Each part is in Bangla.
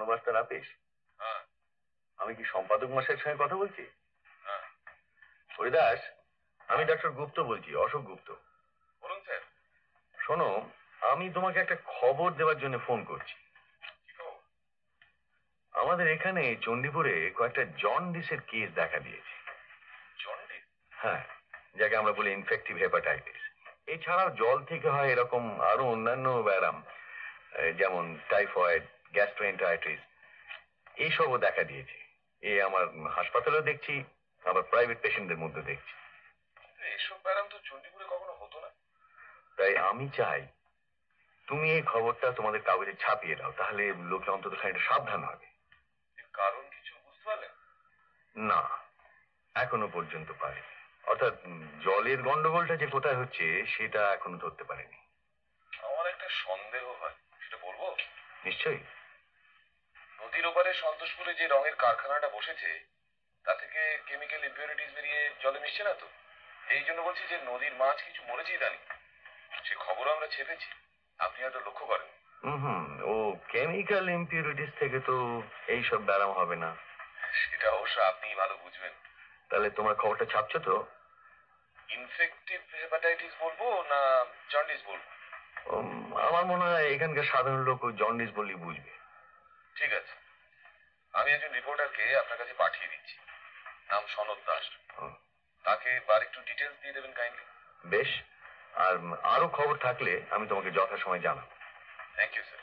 জনমাস্টার আপিস? হ্যাঁ। আমি কি সম্পাদক মশাইয়ের সঙ্গে কথা বলছি? হ্যাঁ। হরিদাস, আমি ডক্টর গুপ্ত বলছি, অশোক গুপ্ত। বলুন স্যার। শোনো, আমি তোমাকে একটা খবর দেওয়ার জন্য ফোন করছি। কি খবর? আমাদের এখানে চণ্ডীপুরে কয়েকটা জন্ডিসের কেস দেখা দিয়েছে। জন্ডিস? হ্যাঁ, যাকে আমরা বলি ইনফেক্টিভ হেপাটাইটিস। এছাড়াও জল থেকে হয় এরকম আরো অন্যান্য ব্যারাম, যেমন টাইফয়েড, গ্যাস্ট্রোএন্টারাইটিস, এইসবও দেখা দিয়েছে। আমার হাসপাতালেও দেখছি, আবার প্রাইভেট পেশেন্টদের মধ্যে দেখছি। এসব ব্যারাম তো চণ্ডীপুরে কখনো হতো না। তাই আমি চাই তুমি এই খবরটা তোমাদের কাগজে ছাপিয়ে দাও, তাহলে লোকে অন্তত খানিকটা সাবধান হবে। কারণ কিছু বুঝতে পারলেন? না, এখনো পর্যন্ত পারে, অর্থাৎ জলের গন্ডগোলটা যে কোথায় হচ্ছে সেটা এখনো ধরতে পারেনি। আমার একটা সন্দেহ হয়, সেটা বলবো? নিশ্চয়ই। নদীর ওপারে সন্তোষপুরে যে রঙের কারখানাটা বসেছে, তা থেকে কেমিক্যাল ইম্পিউরিটিস বেরিয়ে জলে মিশছে না তো? এই জন্য বলছি যে নদীর মাছ কিছু মরেছে ইদানিং। সে খবরও আমরা ছেপেছি, আপনি হয়তো লক্ষ্য করেন। হুম, ও কেমিক্যাল ইম্পিউরিটিস থেকে তো এইসব ব্যারাম হবে না। সেটা অবশ্য আপনিই ভালো বুঝবেন। তাহলে তোমার খবরটা ছাপছো তো? ইনফেক্টিভ হেপাটাইটিস বলবো না জন্ডিস বলবো? আমার মনে হয় এখানকার সাধারণ লোক ওই জন্ডিস বললেই বুঝবে। ঠিক আছে, আমি একজন রিপোর্টারকে আপনার কাছে পাঠিয়ে দিচ্ছি, নাম সনদ দাস। তাকে বার একটু ডিটেলস দিয়ে দেবেন কাইন্ডলি। বেশ, আর আরো খবর থাকলে আমি তোমাকে যথাসময় জানাবো। Thank you sir.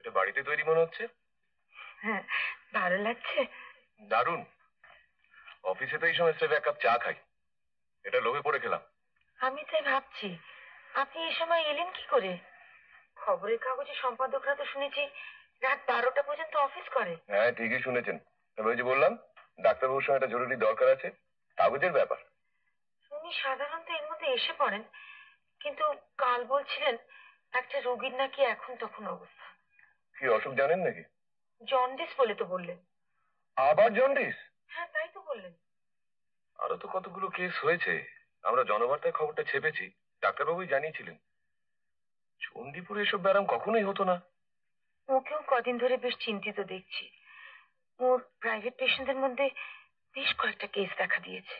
বাড়িতে তৈরি মনে হচ্ছে। হ্যাঁ, ভালো লাগছে। দারুণ। অফিসে তো এই সময় স্রেফ এক কাপ চা খাই, এটা লোভে পড়ে খেলাম। আমি তাই ভাবছি, আপনি এই সময় এলেন কি করে? খবরের কাগজে সম্পাদকরা তো শুনেছি রাত 12টা পর্যন্ত অফিস করে। হ্যাঁ, ঠিকই শুনেছেন। তবে ওই যে বললাম, ডাক্তারবাবুর সঙ্গে একটা জরুরি দরকার আছে, কাগজের ব্যাপার। উনি সাধারণত এর মধ্যে এসে পড়েন, কিন্তু কাল বলছিলেন একটা রোগীর নাকি এখন তখন অবস্থা। কি অসুখ জানেন নাকি? জন্ডিস বলে তো বললেন। আবার জন্ডিস? হ্যাঁ, তাই তো বললেন। আরো তো কতগুলো কেস হয়েছে, আমরা জনবার্তায় খবরটা ছেপেছি, ডাক্তারবাবুই জানিয়েছিলেন। চণ্ডীপুরে এসব ব্যারাম কখনোই হতো না। ওকেও কদিন ধরে বেশ চিন্তিত দেখছি। ওর প্রাইভেট পেশেন্টদের মধ্যে বেশ কয়েকটা কেস দেখা দিয়েছে।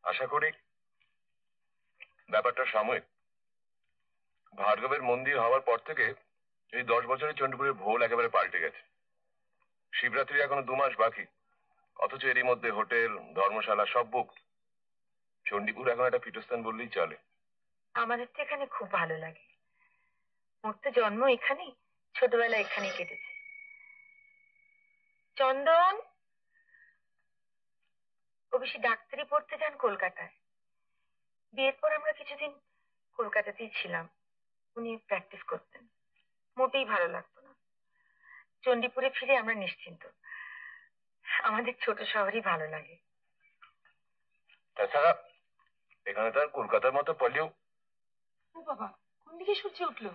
আশা করি ব্যাপারটা সাময়িক। ভার্গবের মন্দির হওয়ার পর থেকে এই 10 বছরে চণ্ডীপুরের ভোল একেবারে পাল্টে গেছে। শিবরাত্রি এখনো 2 মাস বাকি, অথচ এরই মধ্যে হোটেল, ধর্মশালা সব বুক। চণ্ডীপুর এখন একটা পীঠস্থান বললেই চলে। আমাদের তো এখানে খুব ভালো লাগে। ওর তো জন্ম এখানেই, ছোটবেলা এখানেই কেটেছে। চন্দন, ও বেশি ডাক্তারি পড়তে যান কলকাতায়। বিয়ের পর আমরা কিছুদিন কলকাতাতেই ছিলাম। উনি প্র্যাকটিস করতেন, মোটেই ভালো লাগতো না। চণ্ডীপুরে ফিরে আমরা নিশ্চিন্ত। আমাদের ছোট শহরই ভালো লাগে। তাছাড়া এখানে তো আর কলকাতার মতো পড়লেও। ও বাবা, কোন দিকে সূর্য উঠলো?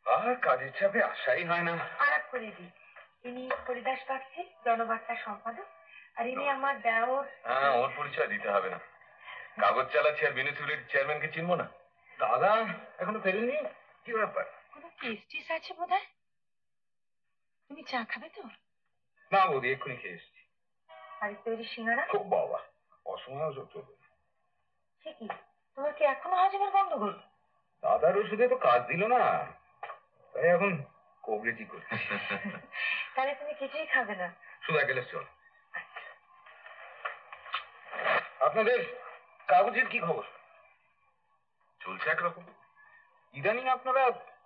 আর কাজের চাপে আশাই হয় না। আরাপ করে দিই, ইনি হরিদাস বাগচি, জনবার্তা সম্পাদক। আর ইনি আমার দেওর। হ্যাঁ, ওর পরিচয় দিতে হবে না। কাগজ চালাচ্ছি আর মিউনিসিপ্যালিটির চেয়ারম্যানকে চিনবো না? দাদা এখনো ফেরেননি? কি ব্যাপার? কোনো কেস টেস আছে বোধহয়। তুমি চা খাবে তো? না বৌদি, এক্ষুনি খেয়ে এসেছি। বাড়ির তৈরি সিঙ্গারা? খুব বাবা, অসময় ওসব চলবে না। সে কি, তোমার কি এখনো হজমের গন্ডগোল? দাদার ওষুধে তো কাজ দিল না, তাই এখন কোবরেটি করছি। তাহলে তুমি কিছুই খাবে না? শুধু এক গ্লাস চল। আপনাদের কাগজের কি খবর? চলছে একরকম। ইদানিং আপনারা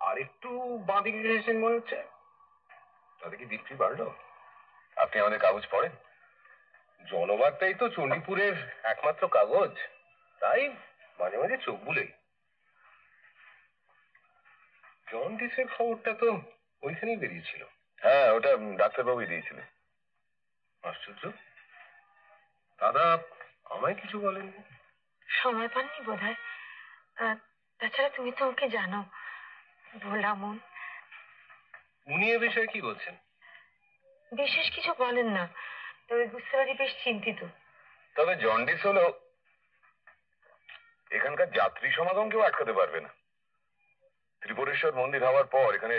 আরেকটু বাঁদিকে এসেছেন মনে হচ্ছে। তাতে কি বিক্রি বাড়লো? আপনি আমাদের কাগজ পড়েন? জনবার্তাই তো চণ্ডীপুরের একমাত্র কাগজ, তাই মাঝে মাঝে চোখ বুলেই। জন্ডিসের খবরটা তো ওইখানেই বেরিয়েছিল। হ্যাঁ, ওটা ডাক্তারবাবুই দিয়েছিলেন। আশ্চর্য, দাদা আমায় কিছু বলেননি। সময় পাননি বোধহয়। তাছাড়া তুমি তো ওকে জানো, ভোলা মন। উনি এ বিষয়ে কি বলছেন? বিশেষ কিছু বলেন না, তবে বুঝতে পারি বেশ চিন্তিত। তবে জন্ডিস হলেও এখানকার যাত্রী সমাগম কেউ আটকাতে পারবে না। ত্রিপুরেশ্বর মন্দির হওয়ার পর এখানে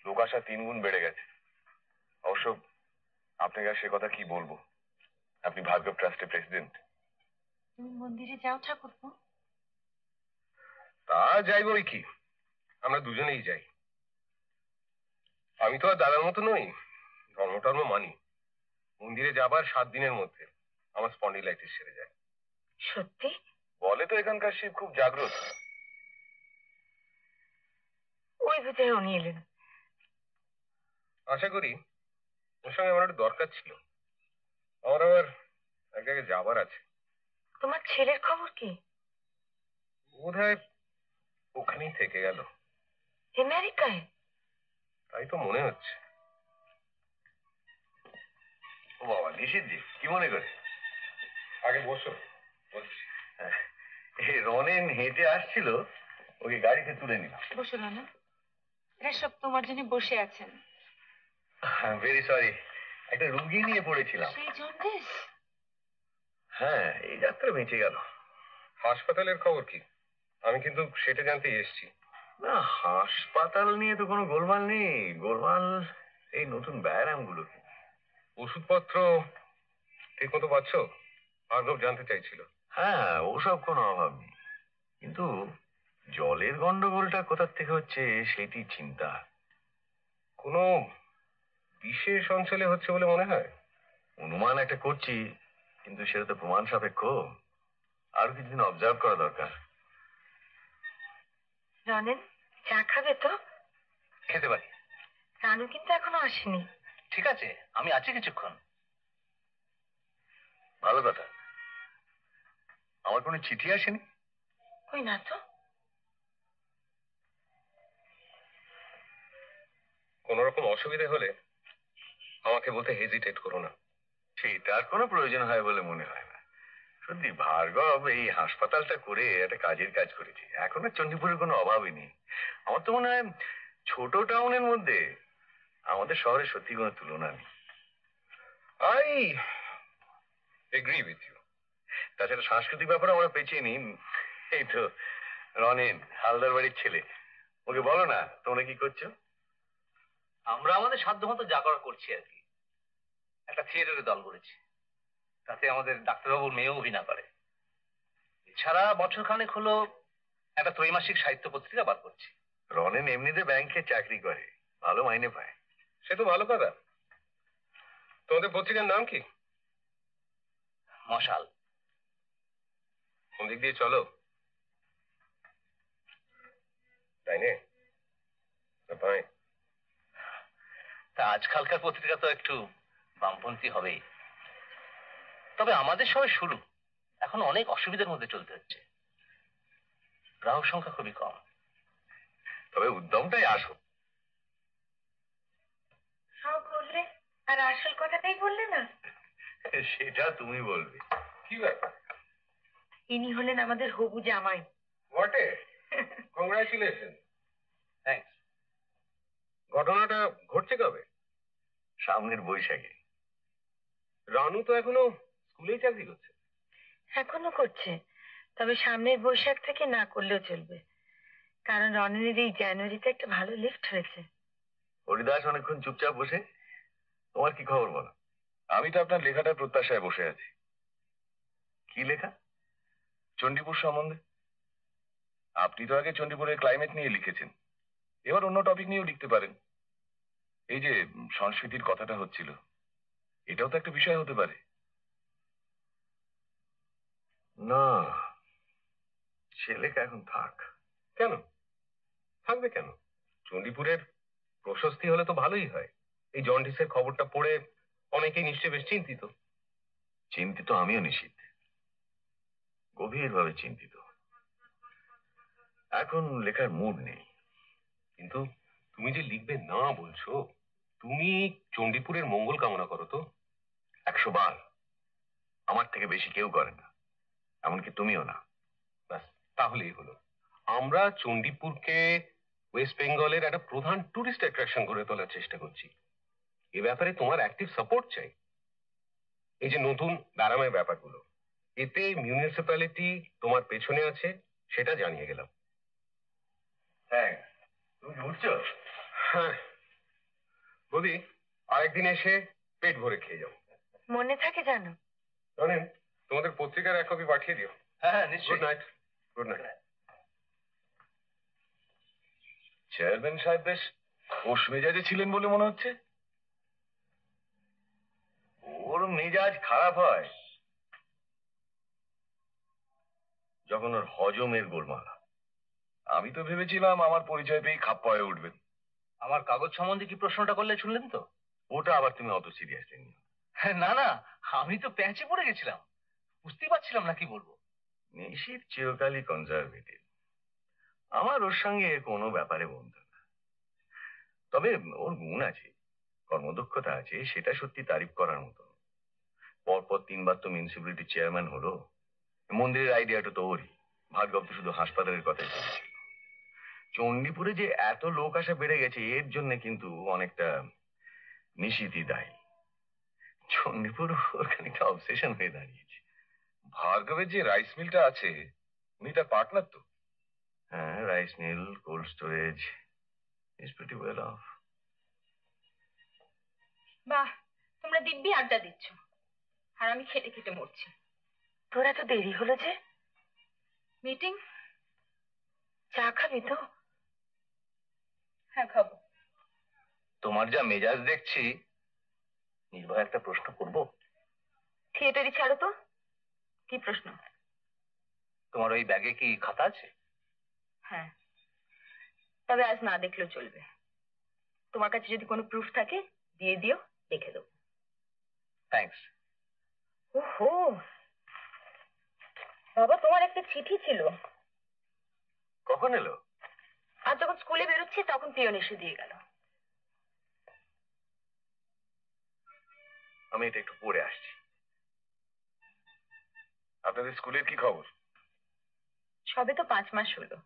লোক আসা 3 গুণ বেড়ে গেছে। অবশ্য আপনাকে আর সে কথা কি বলবো, আপনি ভার্গব ট্রাস্টের প্রেসিডেন্ট। তুমি মন্দিরে যাও ঠাকুরপো? তা যাইবই কি, আমরা দুজনেই যাই। আমি তো আর দাদার মতো নই, ধর্ম মানি। মন্দিরে যাবার 7 দিনের মধ্যে আমার স্পন্ডিলাইটিস সেরে যায়। সত্যি? বলে তো এখানকার শিব খুব জাগ্রত। ওই বোধহয় উনি এলেন। আশা করি ওর সঙ্গে আমার একটু দরকার ছিল। আমার আবার এক জায়গায় যাবার আছে। তোমার ছেলের খবর কি? বোধহয় ওখানেই থেকে গেল। আমেরিকায়? তাই তো মনে হচ্ছে। ও বাবা, নিষিদ্ধি কি মনে করে? আগে বসো, বলছি। এই রনেন হেঁটে আসছিল, ওকে গাড়িতে তুলে নিলাম। বসো না, এরা সব তোমার জন্য বসে আছেন। ভেরি সরি, একটা রুগী নিয়ে পড়েছিলাম। সেই জন্ডিস? হ্যাঁ, এই যাত্রা বেঁচে গেল। হাসপাতালের খবর কি? আমি কিন্তু সেটা জানতে এসেছি। না, হাসপাতাল নিয়ে তো কোনো গোলমাল নেই। গোলমাল এই নতুন ব্যায়ামগুলো। ওষুধপত্র ঠিক মতো পাচ্ছ? ভার্গব জানতে চাইছিল। হ্যাঁ, ওসব কোনো অভাব নেই, কিন্তু জলের গন্ডগোলটা কোথার থেকে হচ্ছে সেটি চিন্তা। কোনো বিশেষ অঞ্চলে হচ্ছে বলে মনে হয়? অনুমান একটা করছি, কিন্তু সেটা তো প্রমাণ সাপেক্ষ। আরো কিছুদিন অবজার্ভ করা দরকার। রনেন, চা খাবে তো? খেতে পারি। রানু কিন্তু এখনো আসেনি। ঠিক আছে, আমি আছি কিছুক্ষণ। ভালো কথা। আমার কোনো চিঠি আসেনি? কই না তো। কোন রকম অসুবিধা হলে আমাকে বলতে হেজিটেট করো না। সেটার কোনো প্রয়োজন হয় বলে মনে হয় না। সত্যি ভার্গব এই হাসপাতালটা করে একটা কাজের কাজ করেছে। এখন আর চণ্ডীপুরের কোনো অভাবই নেই। আমার তো মনে হয় ছোট টাউনের মধ্যে আমাদের শহরে সত্যি কোনো তুলনা নেই। I agree with you. তাছাড়া সাংস্কৃতিক ব্যাপারে আমরা পেছিয়ে নিই। এই তো রনেন, হালদার বাড়ির ছেলে, ওকে বলো না তোমরা কি করছো। আমরা আমাদের সাধ্যমতো যা করা করছি আর কি। একটা থিয়েটারের দল করেছি, তাতে আমাদের ডাক্তারবাবুর মেয়েও অভিনয় করে। এছাড়া বছর খানেক হলো একটা ত্রৈমাসিক সাহিত্য পত্রিকা বার করছি। রনেন এমনিতে ব্যাংকে চাকরি করে, ভালো মাইনে পায়। সে তো ভালো কথা। তোমাদের পত্রিকার নাম কি? মশাল। কোন দিক দিয়ে চলো? ডাইনে না বাঁয়ে? তা আজকালকার পত্রিকা তো একটু বামপন্থী হবেই, তবে আমাদের সবাই শুরু, এখন অনেক অসুবিধার মধ্যে চলতে হচ্ছে, গ্রাহক সংখ্যা খুবই কম। তবে উদ্যমটাই আসো। সব বললে আর আসল কথাটাই বললে না। সেটা তুমি বলবে। কি ব্যাপার? ইনি হলেন আমাদের হবু জামাই। বটে, কংগ্রাচুলেশন। থ্যাঙ্কস। ঘটনাটা ঘটছে কবে? সামনের বৈশাখে। রানু তো এখনো স্কুলেই চাকরি করছে। এখনো করছে, তবে সামনের বৈশাখ থেকে না করলেও চলবে, কারণ রননের এই জানুয়ারিতে একটা ভালো লিফট হয়েছে। হরিদাস অনেকক্ষণ চুপচাপ বসে। তোমার কি খবর বলো? আমি তো আপনার লেখাটার প্রত্যাশায় বসে আছি। কি লেখা? চণ্ডীপুর সম্বন্ধে। আপনি তো আগে চণ্ডীপুরের ক্লাইমেট নিয়ে লিখেছেন, এবার অন্য টপিক নিয়েও লিখতে পারেন। এই যে সংস্কৃতির কথাটা হচ্ছিল, এটাও তো একটা বিষয় হতে পারে। না, সে লেখা এখন থাক। কেন থাকবে? কেন? চণ্ডীপুরের প্রশস্তি হলে তো ভালোই হয়। এই জন্ডিসের খবরটা পড়ে অনেকেই নিশ্চয়ই বেশ চিন্তিত। চিন্তিত আমিও নিশ্চিত, গভীরভাবে চিন্তিত। এখন লেখার মুড নেই। কিন্তু তুমি যে লিখবে না বলছো, তুমি চণ্ডীপুরের মঙ্গল কামনা করো তো? 100 বার। আমার থেকে বেশি কেউ করে না, এমনকি তুমিও না। ব্যাস, তাহলেই হলো। আমরা চণ্ডীপুরকে ওয়েস্ট বেঙ্গলের একটা প্রধান টুরিস্ট অ্যাট্রাকশন করে তোলার চেষ্টা করছি। এ ব্যাপারে তোমার অ্যাক্টিভ সাপোর্ট চাই। এই যে নতুন ব্যারামের ব্যাপারগুলো, এতে মিউনিসিপ্যালিটি তোমার পেছনে আছে, সেটা জানিয়ে গেলাম। হ্যাঁ, তুমি উঠছো? হ্যাঁ বৌদি, আরেকদিন এসে পেট ভরে খেয়ে যাও। মনে থাকে জানো? জানেন, তোমাদের পত্রিকার এক কপি পাঠিয়ে দিও। হ্যাঁ হ্যাঁ, গুড নিশ্চয়ই। নাইট। Good night. চেয়ারম্যান সাহেব বেশ ওস মেজাজে ছিলেন বলে মনে হচ্ছে। ওর মেজাজ খারাপ হয় যখন ওর হজমের গোলমাল। আমি তো ভেবেছিলাম আমার পরিচয় পেয়ে খাপ্পা হয়ে উঠবেন। আমার কাগজ সম্বন্ধে কি প্রশ্নটা করলে শুনলেন তো? ওটা আবার তুমি অত সিরিয়াসলি নিও। না না, আমি তো প্যাঁচে পড়ে গেছিলাম, বুঝতেই পারছিলাম না কি বলবো। নিশিত চিরকালই কনজারভেটিভ। আমার ওর সঙ্গে কোনো ব্যাপারে বন্ধু না, তবে ওর গুণ আছে, কর্মদক্ষতা আছে, সেটা সত্যি তারিফ করার মতো। পরপর 3 বার তো মিউনিসিপ্যালিটি চেয়ারম্যান হলো। মন্দিরের আইডিয়াটা তো ওরই। ভার্গব তো শুধু হাসপাতালের কথাই বলছিল। চণ্ডীপুরে যে এত লোক আসা বেড়ে গেছে, এর জন্য কিন্তু অনেকটা নিশিতই দায়ী। চণ্ডীপুর ওর খানিকটা অবসেশন হয়ে দাঁড়িয়েছে। ভার্গবের যে রাইস মিলটা আছে, উনি তার পার্টনার তো। হ্যাঁ, rice mill, cold storage, is pretty well off. বাহ, তোমরা দিব্যি আড্ডা দিচ্ছ আর আমি খেটে খেটে মরছি। তোরা তো দেরি হলো যে। মিটিং? চা খাবি তো? হ্যাঁ খাবো। তোমার যা মেজাজ দেখছি, নির্ভয় একটা প্রশ্ন করবো। থিয়েটারই ছাড়ো তো। কি প্রশ্ন? তোমার ওই ব্যাগে কি খাতা আছে? হ্যাঁ, তবে আজ না দেখলেও চলবে। তোমার কাছে যদি কোনো প্রুফ থাকে দিয়ে দিও, দেখে দেবো। থ্যাঙ্কস। ওহো বাবা, তোমার একটা চিঠি ছিল। কখন এলো? আর যখন স্কুলে বেরোচ্ছি তখন পিয়ন এসে দিয়ে গেল। আমি এটা একটু পড়ে আসছি। আপনাদের স্কুলের কি খবর? সবে তো 5 মাস হলো।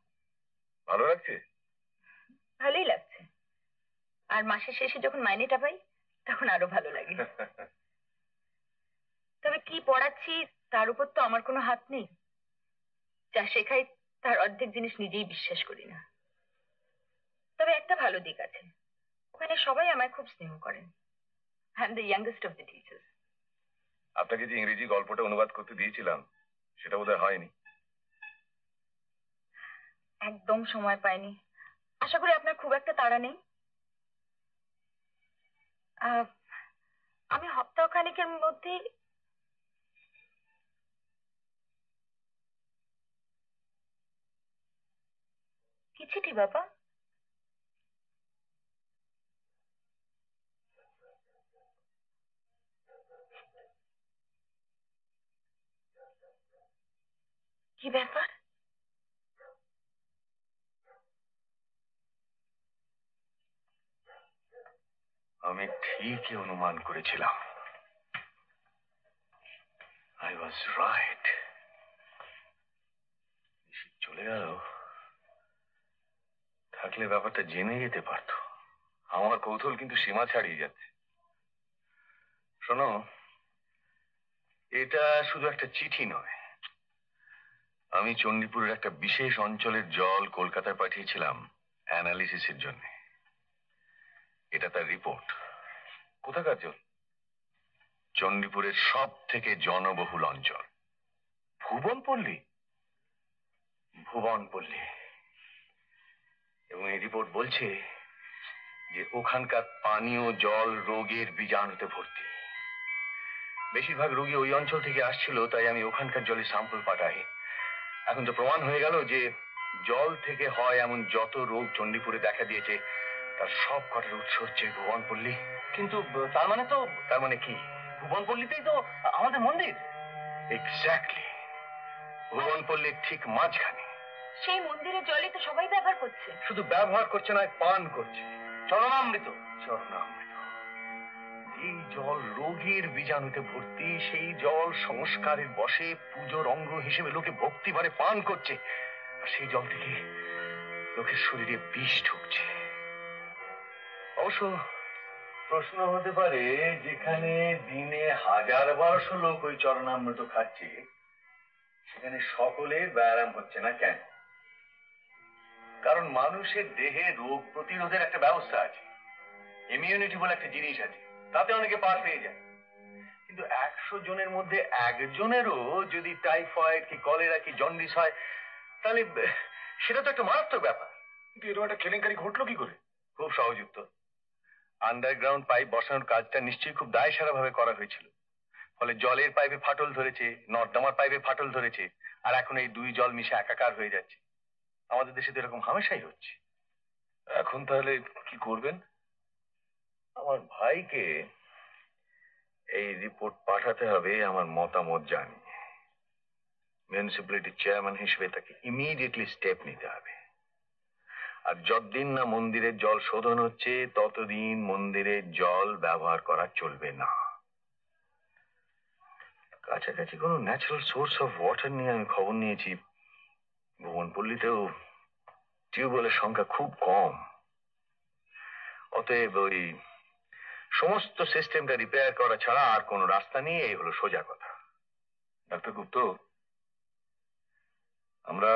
ভালো লাগছে? ভালোই লাগছে। আর মাসের শেষে যখন মাইনেটা পাই তখন আরো ভালো লাগে। তবে কি পড়াচ্ছি তার উপর তো আমার কোনো হাত নেই। যা শেখাই তার অর্ধেক জিনিস নিজেই বিশ্বাস করি না। তবে একটা ভালো দিক আছে, ওখানে সবাই আমায় খুব স্নেহ করেন। I am the youngest of the teachers. আপনাকে যে ইংরেজি গল্পটা অনুবাদ করতে দিয়েছিলাম, সেটা বোধহয় হয়নি। একদম সময় পাইনি। আশা করি আপনার খুব একটা তাড়া নেই। আহ, আমি সপ্তাহখানেকের মধ্যেই কি চিঠি বাবা? কি ব্যাপার? আমি ঠিকই অনুমান করেছিলাম। I was right. চলে গেল, থাকলে ব্যাপারটা জেনে যেতে পারতো। আমার কৌতূহল কিন্তু সীমা ছাড়িয়ে যাচ্ছে। শোনো, এটা শুধু একটা চিঠি নয়। আমি চণ্ডীপুরের একটা বিশেষ অঞ্চলের জল কলকাতায় পাঠিয়েছিলাম অ্যানালিসিসের জন্য। এটা তার রিপোর্ট। কোথাকার জল? চণ্ডীপুরের সব থেকে জনবহুল অঞ্চল ভুবনপল্লী। ভুবনপল্লী। এবং এই রিপোর্ট বলছে যে ওখানকার পানীয় জল রোগের বীজাণুতে ভর্তি। বেশিরভাগ রোগী ওই অঞ্চল থেকে আসছিল, তাই আমি ওখানকার জলে স্যাম্পল পাঠাই। এখন তো প্রমাণ হয়ে গেল যে জল থেকে হয় এমন যত রোগ চণ্ডীপুরে দেখা দিয়েছে তার সব কটার উৎস হচ্ছে ভুবনপল্লী। কিন্তু তার মানে কি? ভুবনপল্লীতেই তো আমাদের মন্দির। এক্স্যাক্টলি, ভুবনপল্লীর ঠিক মাঝখানে। সেই মন্দিরের জলই তো সবাই ব্যবহার করছে। শুধু ব্যবহার করছে নয়, পান করছে। চরণামৃত। চরণামৃত। এই জল রোগের বীজাণুতে ভর্তি। সেই জল সংস্কারের বশে পুজোর অঙ্গ হিসেবে লোকে ভক্তি ভরে পান করছে। আর সেই জল থেকে লোকের শরীরে বিষ ঢুকছে। অবশ্য প্রশ্ন হতে পারে, যেখানে দিনে 1000-1200 লোক ওই চরণামৃত খাচ্ছে, সেখানে সকলের ব্যায়াম হচ্ছে না কেন? কারণ মানুষের দেহে রোগ প্রতিরোধের একটা ব্যবস্থা আছে, ইমিউনিটি বলে একটা জিনিস আছে, তাতে অনেকে পার পেয়ে যায়। কিন্তু 100 জনের মধ্যে একজনেরও যদি টাইফয়েড কি কলেরা কি জন্ডিস হয়, তাহলে সেটা তো একটা মারাত্মক ব্যাপার। কিন্তু এরকম একটা কেলেঙ্কারি ঘটলো কি করে? খুব সহজ উত্তর। আন্ডারগ্রাউন্ড পাইপ বসানোর কাজটা নিশ্চয়ই খুব দায়সারা ভাবে করা হয়েছিল। ফলে জলের পাইপে ফাটল ধরেছে, নর্দমার পাইপে ফাটল ধরেছে, আর এখন এই দুই জল মিশে একাকার হয়ে যাচ্ছে। আমাদের দেশে তো এরকম হামেশাই হচ্ছে। এখন তাহলে কি করবেন? আমার ভাইকে এই রিপোর্ট পাঠাতে হবে আমার মতামত জানি। মিউনিসিপ্যালিটি চেয়ারম্যান হিসেবে তাকে ইমিডিয়েটলি স্টেপ নিতে হবে। আর যতদিন না মন্দিরের জল শোধন হচ্ছে, ততদিন মন্দিরের জল ব্যবহার করা চলবে না। কাছাকাছি কোনো ন্যাচারাল সোর্স অফ ওয়াটার নিয়ে আমি খবর নিয়েছি। ভুবনপল্লীতেও টিউবওয়েলের সংখ্যা খুব কম। অতএব ওই সমস্ত সিস্টেমটা রিপেয়ার করা ছাড়া আর কোনো রাস্তা নেই, এই হলো সোজা কথা। ডাক্তার গুপ্ত, আমরা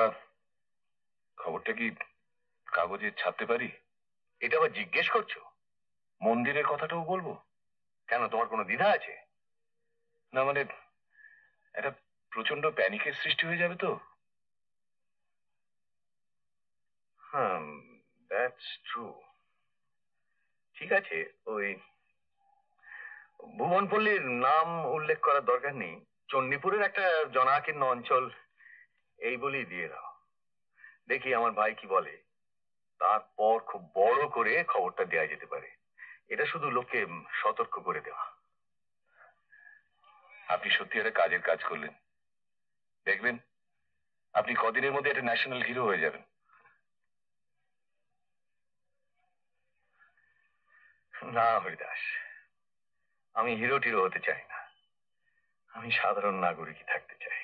খবরটা কি কাগজে ছাপতে পারি? এটা আবার জিজ্ঞেস করছো? মন্দিরের কথাটাও বলবো? কেন, তোমার কোনো দ্বিধা আছে? না মানে একটা প্রচন্ড প্যানিকের সৃষ্টি হয়ে যাবে তো। হ্যাঁ, দ্যাটস ট্রু। ঠিক আছে, ওই ভুবনপল্লীর নাম উল্লেখ করার দরকার নেই। চণ্ডীপুরের একটা জনাকীর্ণ অঞ্চল এই বলেই দিয়ে দাও। দেখি আমার ভাই কি বলে, তারপর খুব বড় করে খবরটা দেয়া যেতে পারে। এটা শুধু লোককে সতর্ক করে দেওয়া। আপনি সত্যি একটা কাজের কাজ করলেন। দেখবেন আপনি কদিনের মধ্যে একটা ন্যাশনাল হিরো হয়ে যাবেন। না হরিদাস, আমি হিরো টিরো হতে চাই না। আমি সাধারণ নাগরিকই থাকতে চাই।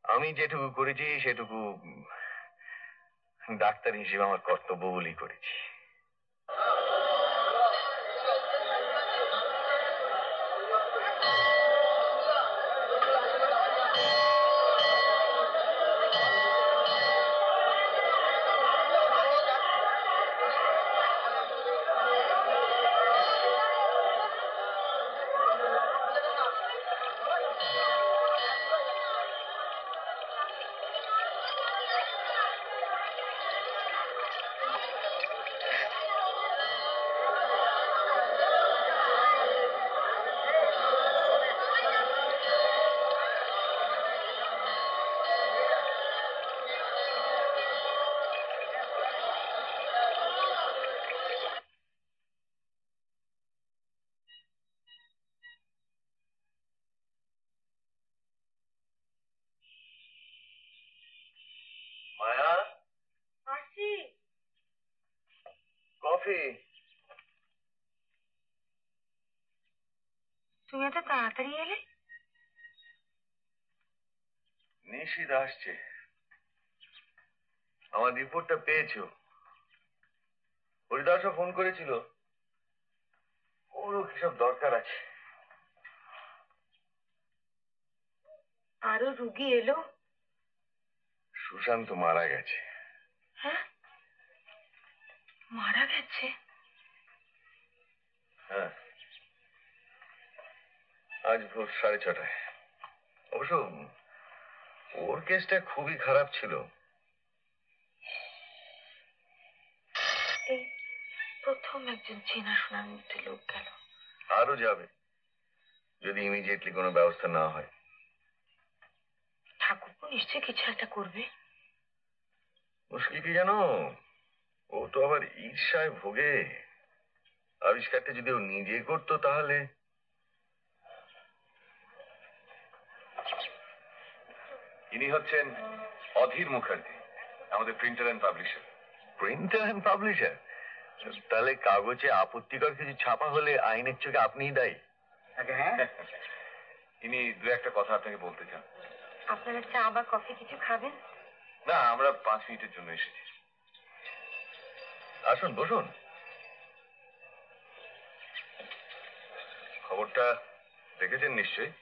আমি যেটুকু করেছি সেটুকু ডাক্তার হিসেবে আমার কর্তব্য বলেই করেছি। কফি। তুমি এত তাড়াতাড়ি এলে? নিশিত আসছে। আমার রিপোর্টটা পেয়েছো? হরিদাসও ফোন করেছিল, ওরও কিসব দরকার আছে। আরো রুগী এলো? সুশান্ত মারা গেছে। হ্যাঁ, মারা গেছে? হ্যাঁ, আজ ভোর 6:30টায়। অবশ্য ওর কেসটা খুবই খারাপ ছিল। এই প্রথম একজন চেনাশোনার মধ্যে লোক গেল। আরো যাবে যদি ইমিডিয়েটলি কোনো ব্যবস্থা না হয়। ঠাকুরপো নিশ্চয়ই কিছু একটা করবে। মুশকিল কি জানো, ও তো আবার ঈর্ষায় ভোগে। আবিষ্কারটা যদি ও নিজে করতো তাহলে। ইনি হচ্ছেন অধীর মুখার্জি, আমাদের printer and publisher. Printer and publisher? তাহলে কাগজে আপত্তিকর কিছু ছাপা হলে আইনের চোখে আপনিই দায়ী। হ্যাঁ, ইনি দু একটা কথা আপনাকে বলতে চান। আপনারা চা বা কফি কিছু খাবেন? না, আমরা 5 মিনিটের জন্য এসেছি। আসুন, বসুন। খবরটা দেখেছেন নিশ্চয়ই?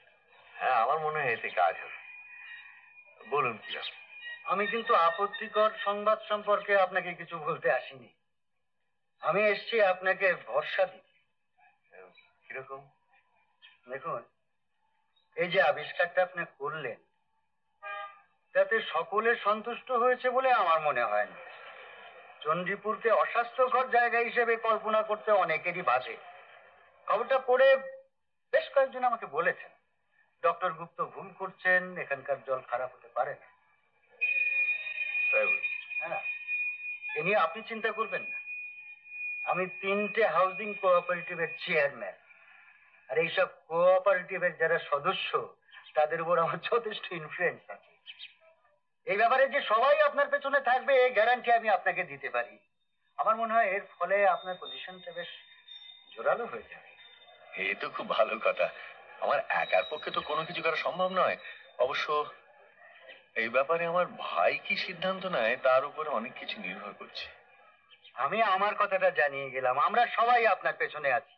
হ্যাঁ, আমার মনে হয় এতে কাজ হবে। বলুন কি ব্যাপার? আমি কিন্তু আপত্তিকর সংবাদ সম্পর্কে আপনাকে কিছু বলতে আসিনি। আমি এসেছি আপনাকে ভরসা দিতে। কিরকম? দেখুন, এই যে আবিষ্কারটা আপনি করলেন তাতে সকলে সন্তুষ্ট হয়েছে বলে আমার মনে হয় না। চণ্ডীপুরকে অস্বাস্থ্যকর জায়গা হিসেবে কল্পনা করতে অনেকেরই বাধে। খবরটা পড়ে বেশ কয়েকজন আমাকে বলেছেন ডক্টর গুপ্ত ভুল করছেন, এখানকার জল খারাপ হতে পারে না। তাই বলি? হ্যাঁ, এ নিয়ে আপনি চিন্তা করবেন না। আমি 3টে হাউজিং কোঅপারেটিভের চেয়ারম্যান, আর এইসব কোঅপারেটিভের যারা সদস্য তাদের উপর আমার যথেষ্ট ইনফ্লুয়েন্স আছে। এই ব্যাপারে যে সবাই আপনার পেছনে থাকবে এই গ্যারান্টি আমি আপনাকে দিতে পারি। আমার মনে হয় এর ফলে আপনার পজিশনটা বেশ জোরালো হয়ে যাবে। এই তো খুব ভালো কথা। আমার একার পক্ষে তো কোনো কিছু করা সম্ভব নয়। অবশ্য এই ব্যাপারে আমার ভাই কি সিদ্ধান্ত নেয় তার উপরে অনেক কিছু নির্ভর করছে। আমি আমার কথাটা জানিয়ে গেলাম, আমরা সবাই আপনার পেছনে আছি।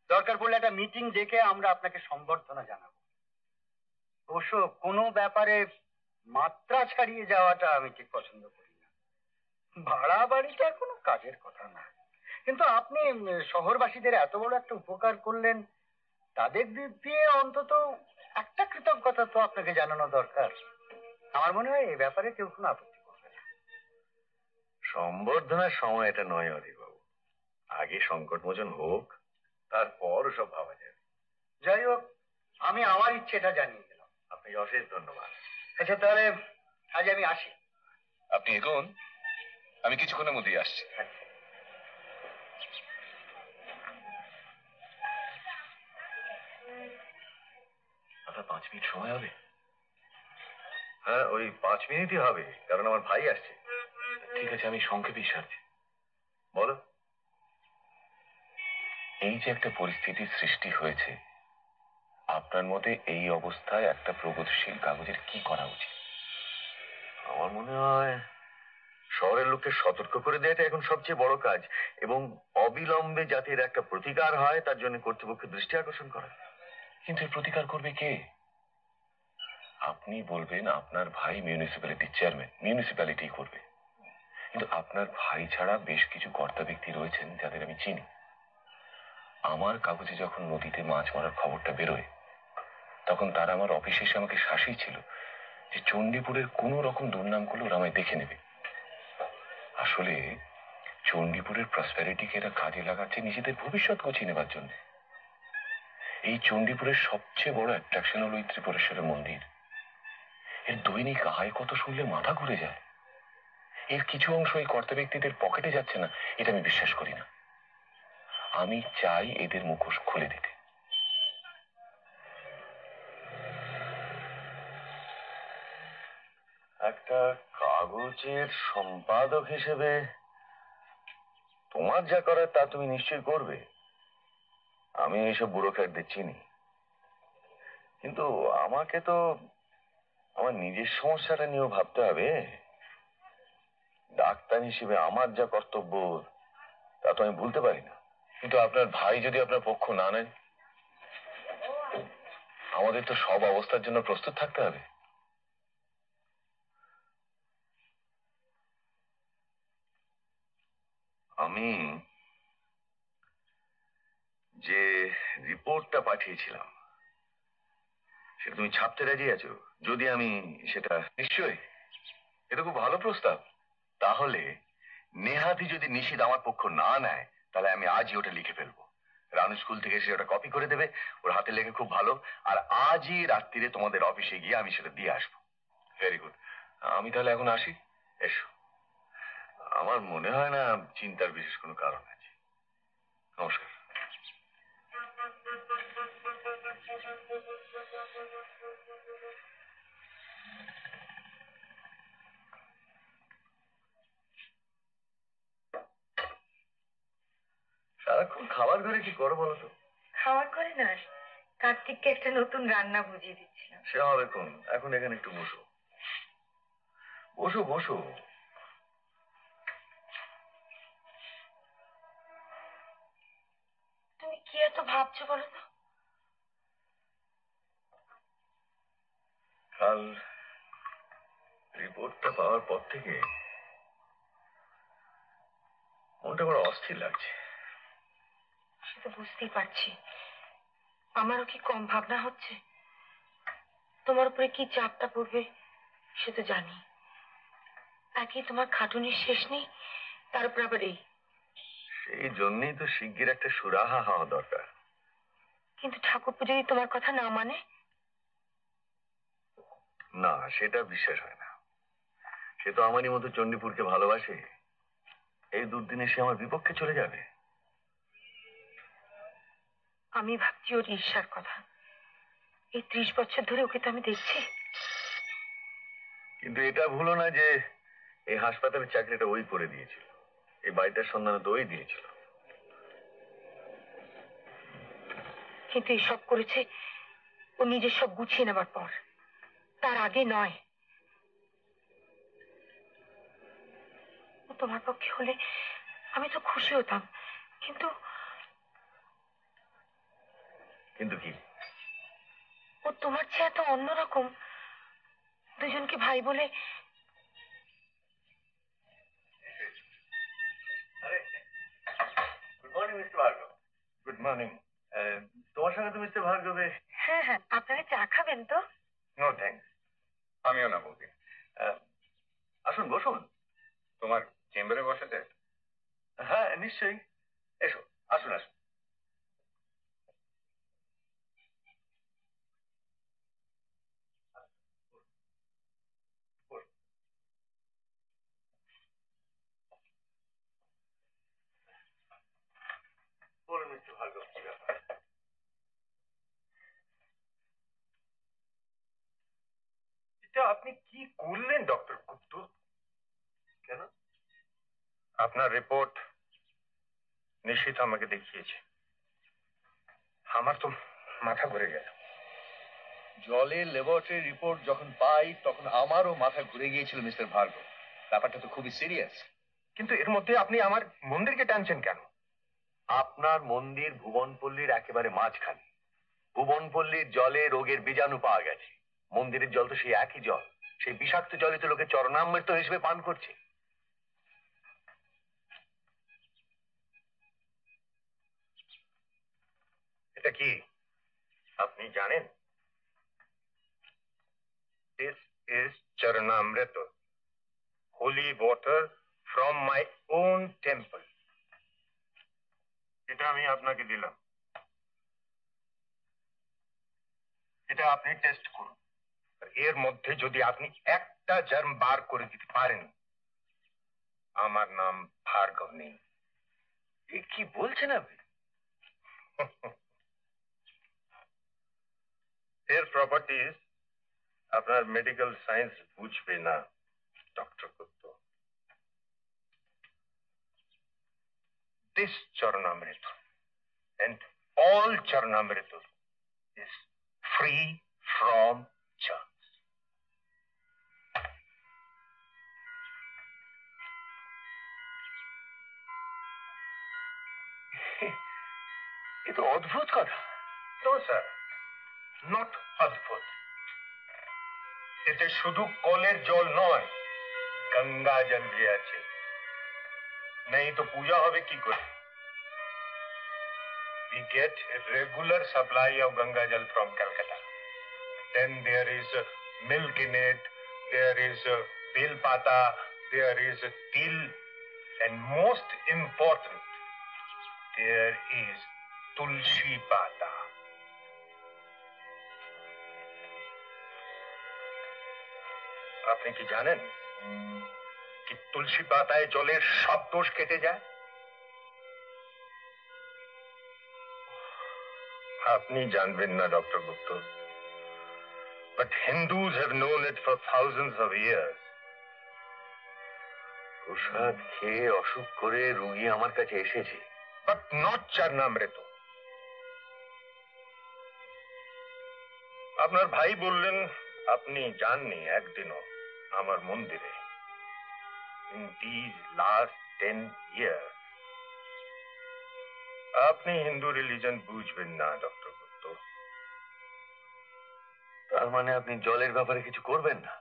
দরকার পড়লে একটা মিটিং ডেকে আমরা আপনাকে সম্বর্ধনা জানাবো। অবশ্য কোনো ব্যাপারে মাত্রা ছাড়িয়ে যাওয়াটা আমি ঠিক পছন্দ করি না। ভাড়া বাড়িটা কোনো কাজের কথা না, কিন্তু আপনি শহরবাসীদের এত বড় একটা উপকার করলেন, তাদের দিক দিয়ে অন্তত একটা কৃতজ্ঞতা তো আপনাকে জানানো দরকার। আমার মনে হয় এই ব্যাপারে কেউ কোনো আপত্তি করবে না। সম্বর্ধনার সময় এটা নয় অধীরবাবু। আগে সংকট মোচন হোক, তারপর সব ভাবা যাবে। যাই হোক, আমি আমার ইচ্ছেটা জানিয়ে গেলাম। আপনাকে অশেষ ধন্যবাদ। আচ্ছা, তাহলে আজ আমি আসি। আপনি এগোন, আমি কিছুক্ষণের মধ্যেই আসছি। আপনার 5 মিনিট সময় হবে? হ্যাঁ, ওই 5 মিনিটই হবে, কারণ আমার ভাই আসছে। ঠিক আছে, আমি সংক্ষেপেই সারছি। বলো। এই যে একটা পরিস্থিতির সৃষ্টি হয়েছে, আপনার মতে এই অবস্থায় একটা প্রগতিশীল কাগজের কি করা উচিত? আমার মনে হয় শহরের লোককে সতর্ক করে দেওয়াটা এখন সবচেয়ে বড় কাজ, এবং অবিলম্বে যাতে এর একটা প্রতিকার হয় তার জন্য কর্তৃপক্ষের দৃষ্টি আকর্ষণ করা। কিন্তু এর প্রতিকার করবে কে? আপনি বলবেন আপনার ভাই মিউনিসিপ্যালিটির চেয়ারম্যান, মিউনিসিপ্যালিটি করবে। কিন্তু আপনার ভাই ছাড়া বেশ কিছু কর্তা ব্যক্তি রয়েছেন যাদের আমি চিনি। আমার কাগজে যখন নদীতে মাছ মারার খবরটা বেরোয়, তখন তারা আমার অফিসে এসে আমাকে শাসিয়েছিল যে চণ্ডীপুরের কোনো রকম দুর্নাম করলে ওরা আমায় দেখে নেবে। আসলে চণ্ডীপুরের প্রসপ্যারিটিকে এরা কাজে লাগাচ্ছে নিজেদের ভবিষ্যৎ গুছিয়ে নেবার জন্য। এই চণ্ডীপুরের সবচেয়ে বড় অ্যাট্রাকশন হলো এই ত্রিপুরেশ্বরের মন্দির। এর দৈনিক আয় কত শুনলে মাথা ঘুরে যায়। এর কিছু অংশ এই কর্তা ব্যক্তিদের পকেটে যাচ্ছে না, এটা আমি বিশ্বাস করি না। আমি চাই এদের মুখোশ খুলে দিতে। একটা কাগজের সম্পাদক হিসেবে তোমার যা করার তা তুমি নিশ্চয়ই করবে। আমি এইসব ব্যুরোক্র্যাটদের চিনি, কিন্তু আমাকে তো আমার নিজের সমস্যাটা নিয়েও ভাবতে হবে। ডাক্তার হিসেবে আমার যা কর্তব্য তা তো আমি ভুলতে পারি না। কিন্তু আপনার ভাই যদি আপনার পক্ষ না নেন, আমাদের তো সব অবস্থার জন্য প্রস্তুত থাকতে হবে। আমি যে রিপোর্টটা পাঠিয়েছিলাম সেটা তুমি ছাপতে রাজি আছো? যদি আমি সেটা নিশ্চয়ই, এটা খুব ভালো প্রস্তাব। তাহলে নেহাতি যদি নিশিত আমার পক্ষ না নেয়, তাহলে আমি আজই ওটা লিখে ফেলবো। রানু স্কুল থেকে এসে ওটা কপি করে দেবে, ওর হাতে লেখে খুব ভালো, আর আজই রাত্রিরে তোমাদের অফিসে গিয়ে আমি সেটা দিয়ে আসবো। Very good. আমি তাহলে এখন আসি। এসো। আমার মনে হয় না চিন্তার বিশেষ কোনো কারণ আছে। নমস্কার। সারাক্ষণ খাবার ঘরে কি করো বলো তো? খাওয়ার করে না, কার্তিককে একটা নতুন রান্না বুঝিয়ে দিচ্ছিলাম। সে হবে কোন, এখন এখানে একটু বসো। বসো বসো। তুমি কি এত ভাবছো বলো তো? কাল রিপোর্টটা পাওয়ার পর থেকে মনটা বড় অস্থির লাগছে। সে তো বুঝতেই পারছি। আমারও কি কম ভাবনা হচ্ছে? তোমার উপরে কি চাপটা পড়বে সে তো জানি। একই তোমার খাটুনির শেষ নেই, তার উপর আবার এই। সেই জন্যই তো শিগগির একটা সুরাহা হওয়া দরকার। কিন্তু ঠাকুরপো যদি তোমার কথা না মানে? না, সেটা বিশ্বাস হয় না। সে তো আমারই মতো চণ্ডীপুরকে ভালোবাসে। এই দুর্দিনে সে আমার বিপক্ষে চলে যাবে? আমি ভাবছি ওর ঈর্ষার কথা। এই 30 বছর ধরে ওকে তো আমি দেখছি। কিন্তু এটা ভুলো না যে এই হাসপাতালের চাকরিটা ওই করে দিয়েছিল, এই বাড়িটার সন্ধান তো ওই দিয়েছিল। কিন্তু এসব করেছে ও নিজের সব গুছিয়ে নেবার পর, তার আগে নয়। ও তোমার পক্ষে হলে আমি তো খুশি হতাম, কিন্তু কিন্তু কি? ও তোমার চেয়ে এত অন্যরকম। দুজনকে ভাই বলে। Good morning mister Bhargava. Good morning. তোমার সঙ্গে তো মিস্টার ভার্গবে। হ্যাঁ হ্যাঁ, আপনারা চা খাবেন তো? No thanks. আমিও না বলবি। আসুন বসুন। তোমার চেম্বারে বসেছে? হ্যাঁ নিশ্চয়ই, এসো। আসুন আসুন। বলুন মিস্টার ভার্গব, কি ব্যাপার? এটা আপনি কি করলেন ডক্টর গুপ্ত? কেন? আপনার রিপোর্ট নিশ্চিত আমাকে দেখিয়েছে। আমার তো মাথা ঘুরে গেল। জলের ল্যাবরেটরি রিপোর্ট যখন পাই তখন আমারও মাথা ঘুরে গিয়েছিল মিস্টার ভার্গব। ব্যাপারটা তো খুবই সিরিয়াস। কিন্তু এর মধ্যে আপনি আমার মন্দিরকে টানছেন কেন? আপনার মন্দির ভুবনপল্লীর একেবারে মাঝখানে। ভুবনপল্লীর জলে রোগের বীজাণু পাওয়া গেছে। মন্দিরের জল তো সেই একই জল। সেই বিষাক্ত জলে তো লোকে চরণামৃত হিসেবে পান করছে। এটা কি আপনি জানেন? This is charanamrit, holy water from my own temple. এটা আমি আপনাকে দিলাম, এটা আপনি টেস্ট করুন। আর এর মধ্যে যদি আপনি একটা জার্ম বার করে দিতে পারেন, আমার নাম ভার্গব নেই। এ কি বলছেন আপনি? এর প্রপার্টিজ আপনার মেডিকেল সায়েন্স বুঝবে না doctor Gupta. this Charnamrita and all Charnamrita is free from germs. এ তো অদ্ভুত কথা। No, sir, not অদ্ভুত। এতে শুধু কলের জল নয়, গঙ্গা জল भी আছে। नहीं तो पूजा হবে কি করে? We get a regular supply of Ganga Jal from Calcutta. Then there is milk in it, there is bel pata, there is til, and most important, there is tulsi pata. আপনি কি জানেন কি তুলসী পাতায় জলের সব দোষ কেটে যায়? আপনি জানবেন না doctor Gupta, but Hindus have known it for thousands of years. প্রসাদ খেয়ে অসুখ করে রোগী আমার কাছে এসেছে, but not Charnamrita. আপনার ভাই বললেন আপনি যাননি একদিনও আমার মন্দিরে in these last 10 years. আপনি হিন্দু রিলিজন বুঝবেন না ডক্টর গুপ্ত। তার মানে আপনি জলের ব্যাপারে কিছু করবেন না?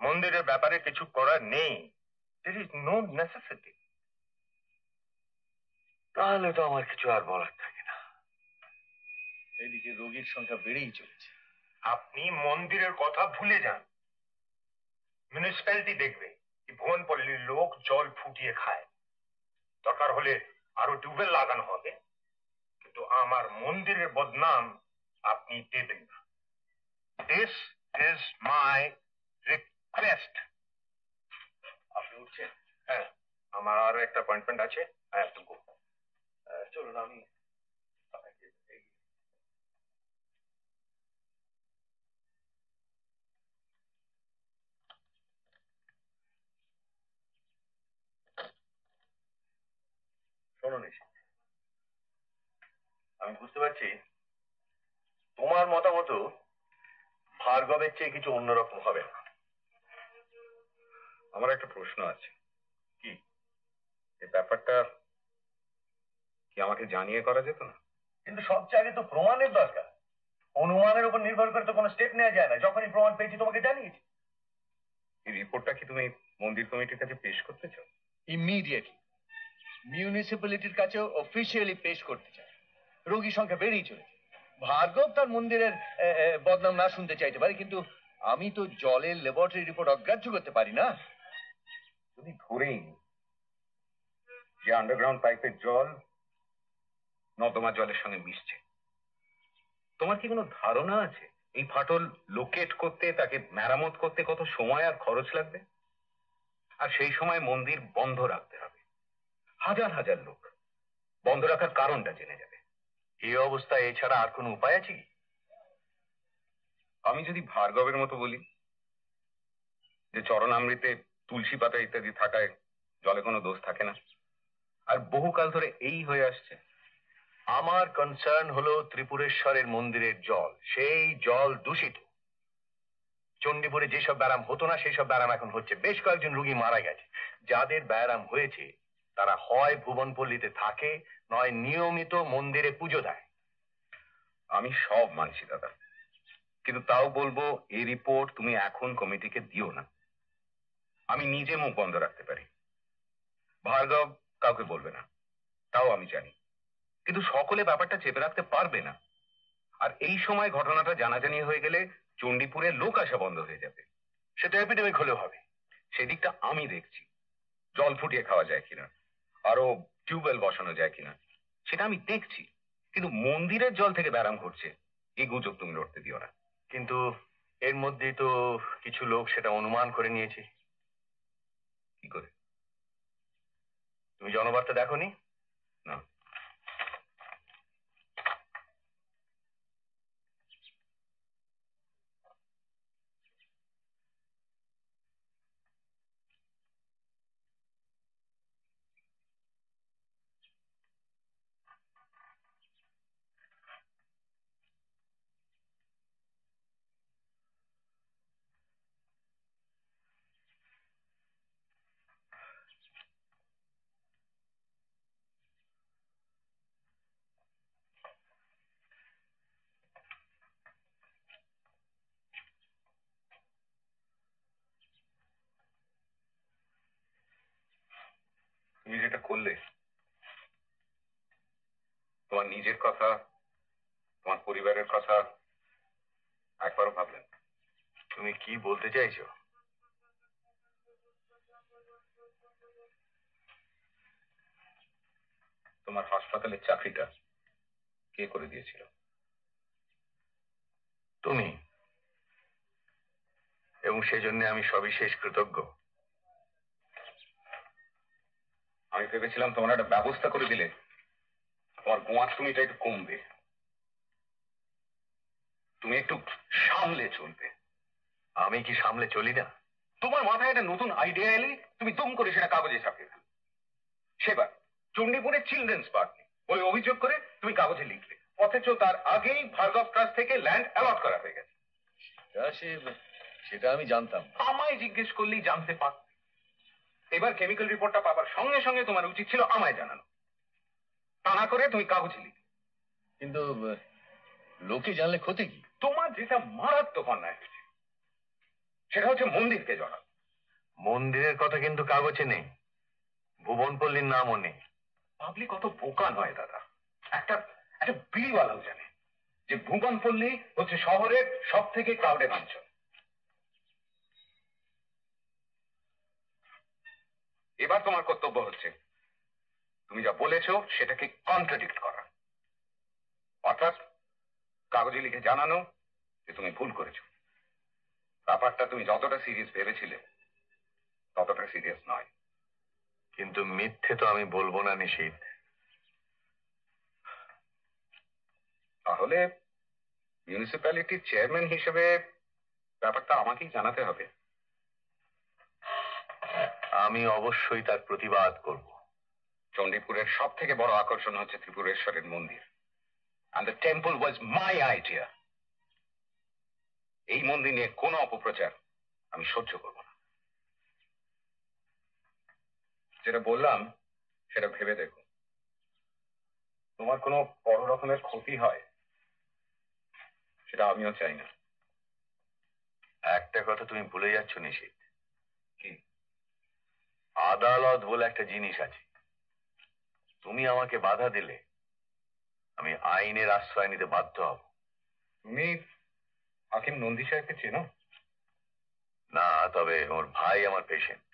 মন্দিরের ব্যাপারে কিছু করার নেই। There is no necessity. তাহলে তো আমার কিছু আর বলার থাকে না। এদিকে রোগীর সংখ্যা বেড়েই চলেছে। আপনি মন্দিরের কথা ভুলে যান। মিউনিসিপ্যালিটি দেখবে কি ভুবনপল্লীর লোক জল ফুটিয়ে খায়। দরকার হলে আরো টিউবওয়েল লাগানো হবে, কিন্তু আমার মন্দিরের বদনাম আপনি দেবেন না। This is my request. আপনি উঠছেন? হ্যাঁ, আমার আরো একটা অ্যাপয়েন্টমেন্ট আছে। I have to go. চলুন আমি শোনো নিশি, আমি বুঝতে পারছি তোমার মতামত ভার্গবের চেয়ে কিছু অন্যরকম হবে না। আমার একটা প্রশ্ন আছে। কি? এই ব্যাপারটা কি আমাকে জানিয়ে করা যেত না? কিন্তু সবচেয়ে আগে তো প্রমাণের দরকার। অনুমানের উপর নির্ভর করে তো কোনো স্টেপ নেওয়া যায় না। যখনই প্রমাণ পেয়েছি তোমাকে জানিয়েছি। এই রিপোর্টটা কি তুমি মন্দির কমিটির কাছে পেশ করতে চাও? ইমিডিয়েটলি মিউনিসিপ্যালিটির কাছেও অফিসিয়ালি পেশ করতে চাই। রোগী সংখ্যা বেড়েই চলেছে। ভার্গব তার মন্দিরের বদনাম না শুনতে চাইতে পারে, কিন্তু আমি তো জলের ল্যাবরেটরি রিপোর্ট অগ্রাহ্য করতে পারি না। যদি ধরেই যে আন্ডারগ্রাউন্ড পাইপের জল নর্দমা জলের সঙ্গে মিশছে, তোমার কি কোনো ধারণা আছে এই ফাটল লোকেট করতে, তাকে মেরামত করতে কত সময় আর খরচ লাগবে? আর সেই সময় মন্দির বন্ধ রাখতে হবে। হাজার হাজার লোক বন্ধ রাখার কারণটা জেনে যাবে। এই অবস্থায় এছাড়া আর কোনো উপায় আছে কি? আমি যদি ভার্গবের মতো বলি যে চরণামৃতে তুলসী পাতা ইত্যাদি থাকায় জলে কোনো দোষ থাকে না, আর বহুকাল ধরে এই হয়ে আসছে। আমার কনসার্ন হলো ত্রিপুরেশ্বরের মন্দিরের জল। সেই জল দূষিত। চণ্ডীপুরে যেসব ব্যারাম হতো না সেই সব ব্যারাম এখন হচ্ছে। বেশ কয়েকজন রোগী মারা গেছে। যাদের ব্যারাম হয়েছে তারা হয় ভুবনপল্লীতে থাকে, নয় নিয়মিত মন্দিরে পুজো দেয়। আমি সব মানছি দাদা, কিন্তু তাও বলবো এই রিপোর্ট তুমি এখন কমিটিকে দিও না। আমি নিজে মুখ বন্ধ রাখতে পারি, ভার্গব কাউকে বলবে না, তাও আমি জানি। কিন্তু সকলে ব্যাপারটা চেপে রাখতে পারবে না। আর এই সময় ঘটনাটা জানাজানি হয়ে গেলে চণ্ডীপুরে লোক আসা বন্ধ হয়ে যাবে। সেটা এপিডেমিক হলেও হবে। সেদিকটা আমি দেখছি। জল ফুটিয়ে খাওয়া যায় কিনা, আরো টিউবওয়েল বসানো যায় কিনা, সেটা আমি দেখছি। কিন্তু মন্দিরের জল থেকে ব্যারাম ঘটছে এই গুজব তুমি লড়তে দিও না। কিন্তু এর মধ্যেই তো কিছু লোক সেটা অনুমান করে নিয়েছে। কি করে? তুমি জনবার্তা দেখোনি? না। তুমি যেটা করলে, তোমার নিজের কথা, তোমার পরিবারের কথা একবারও ভাবলেন? তুমি কি বলতে চাইছো? তোমার হাসপাতালের চাকরিটা কে করে দিয়েছিল? তুমি। এবং সেজন্য আমি সবিশেষ কৃতজ্ঞ। আমি ভেবেছিলাম তোমার একটা ব্যবস্থা করে দিলে তোমার গোয়াতুমিটা একটু কমবে, তুমি একটু সামলে চলবে। আমি কি সামলে চলি না? তোমার মাথায় একটা নতুন আইডিয়া এলে তুমি দুম করে সেটা কাগজে ছাপিয়ে ফেলো। সেবার চণ্ডীপুরে চিলড্রেন্স পার্ক বলে অভিযোগ করে তুমি কাগজে লিখলে, অথচ তার আগেই ভার্গব ট্রাস্ট থেকে ল্যান্ড অ্যালট করা হয়ে গেছে। সেটা আমি জানতাম। আমায় জিজ্ঞেস করলেই জানতে পার। এবার কেমিক্যাল রিপোর্টটা পাবার সঙ্গে সঙ্গে তোমার উচিত ছিল আমায় জানানো, তা না করে তুমি কাগজে লিখলে। কিন্তু লোকে জানলে ক্ষতি কি? তোমার যেটা মারাত্মক অন্যায় হয়েছে সেটা হচ্ছে মন্দিরকে জড়ানো। মন্দিরের কথা কিন্তু কাগজে নেই, ভুবনপল্লীর নামও নেই। পাবলিক কত বোকা নয় দাদা, একটা একটা বিড়িওয়ালাও জানে যে ভুবনপল্লী হচ্ছে শহরের সব থেকে ক্রাউডেড অঞ্চল। এবার তোমার কর্তব্য হচ্ছে তুমি যা বলেছো সেটাকে কন্ট্রাডিক্ট করা, অর্থাৎ কাগজে লিখে জানানো যে তুমি ভুল করেছো। ব্যাপারটা তুমি যতটা সিরিয়াস ভেবেছিলে ততটা সিরিয়াস নয়। কিন্তু মিথ্যে তো আমি বলবো না নিশীথ। তাহলে মিউনিসিপ্যালিটির চেয়ারম্যান হিসেবে ব্যাপারটা আমাকেই জানাতে হবে। আমি অবশ্যই তার প্রতিবাদ করব। চণ্ডীপুরের সব থেকে বড় আকর্ষণ হচ্ছে ত্রিপুরেশ্বরের মন্দির, and the temple was my idea. এই মন্দির নিয়ে কোনো অপপ্রচার আমি সহ্য করব না। যেটা বললাম সেটা ভেবে দেখো, তোমার কোনো বড় রকমের ক্ষতি হয় সেটা আমিও চাই না। একটা কথা তুমি ভুলে যাচ্ছ নিশীথ। কি? আদালত বলে একটা জিনিস আছে। তুমি আমাকে বাধা দিলে আমি আইনের আশ্রয় নিতে বাধ্য হব। তুমি হাকিম নন্দী সাহেবকে চেনো? না, তবে ওর ভাই আমার পেশেন্ট।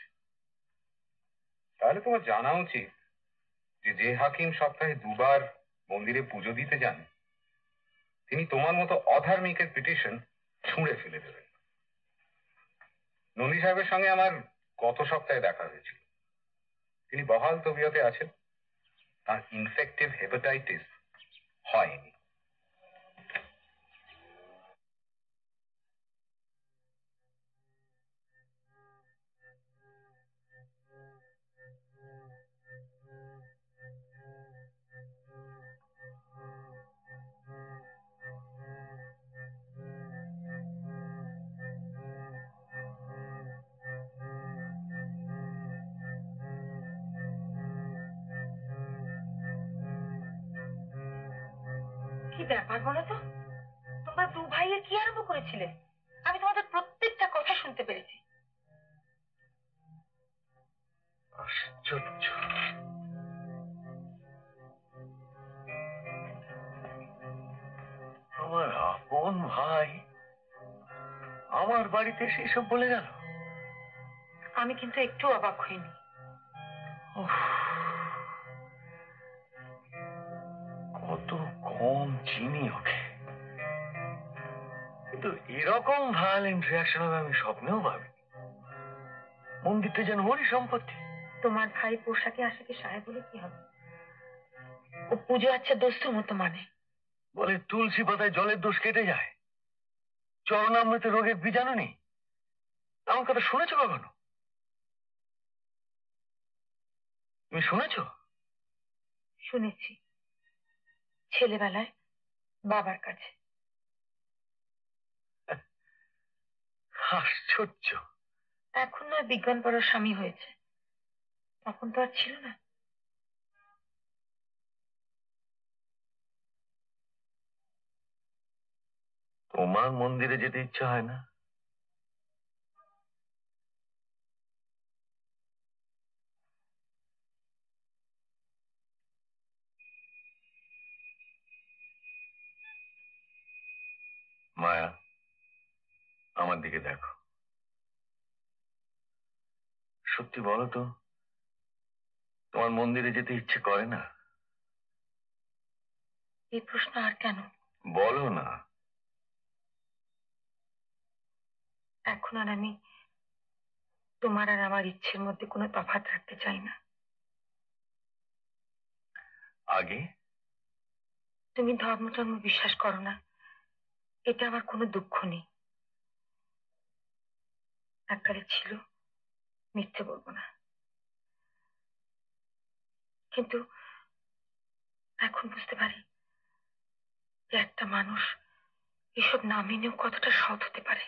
তাহলে তোমার জানা উচিত যে যে হাকিম সপ্তাহে দুবার মন্দিরে পুজো দিতে যান তিনি তোমার মতো অধার্মিকের পিটিশন ছুঁড়ে ফেলে দেবেন। নন্দী সাহেবের সঙ্গে আমার গত সপ্তাহে দেখা হয়েছিল। তিনি বহাল তবিয়তে আছেন, তার ইনফেক্টিভ হেপাটাইটিস হয়নি। কি ব্যাপার বলো তো? তোমরা দু ভাইয়ের কি আরম্ভ করেছিলে? আমি তোমাদের প্রত্যেকটা কথা শুনতে পেরেছি। আশ্চর্য। আমার আপন ভাই আমার বাড়িতে সেসব বলে গেল। আমি কিন্তু একটু অবাক হইনি। উফ, কত কম চিনি ওকে। কিন্তু এরকম ভায়োলেন্ট রিয়াকশন হবে আমি স্বপ্নেও ভাবি। মন্দিরটা যেন ওরই সম্পত্তি। তোমার ভাই পোশাকে আশাকে সায় বলে কি হবে? ও পুজো আচ্ছা দস্তুর মতো মানে। বলে তুলসী পাতায় জলের দোষ কেটে যায়, চরণামৃতে রোগের বীজাণু নেই। এমন কথা শুনেছো কখনো? তুমি শুনেছো? শুনেছি, ছেলেবেলায় বাবার কাছে। আশ্চর্য। এখন নয় বিজ্ঞান পড়ার স্বামী হয়েছে, তখন তো আর ছিল না। তোমার মন্দিরে যেতে ইচ্ছা হয় না? মায়া, আমার দিকে দেখো, সত্যি বলো তো, তোমার মন্দিরে যেতে ইচ্ছে করে না? এই প্রশ্ন আর কেন? বলো না। এখন আর আমি তোমার আর আমার ইচ্ছের মধ্যে কোনো তফাৎ রাখতে চাই না। আগে তুমি ধর্ম টর্ম বিশ্বাস করো না, এটা আমার কোনো দুঃখ নেই। এককালে ছিল, মিথ্যে বলবো না, কিন্তু এখন বুঝতে পারি যে একটা মানুষ এসব না মেনেও কতটা সৎ হতে পারে।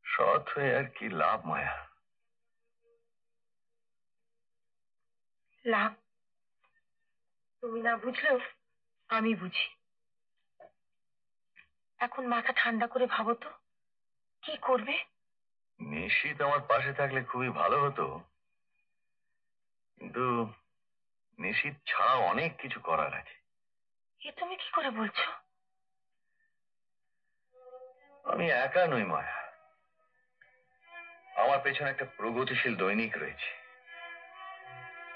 সৎ হয়ে আর কি লাভ মায়া? লাভ তুমি না বুঝলেও আমি বুঝি। এখন মাথা ঠান্ডা করে ভাবো তো, কি করবে? নিশ্চিত আমার পাশে থাকলে খুবই ভালো হতো, কিন্তু নিশ্চিত ছাড়া অনেক কিছু করার আছে। এ তুমি কি করে বলছো? আমি একা নই মায়া, আমার পেছনে একটা প্রগতিশীল দৈনিক রয়েছে।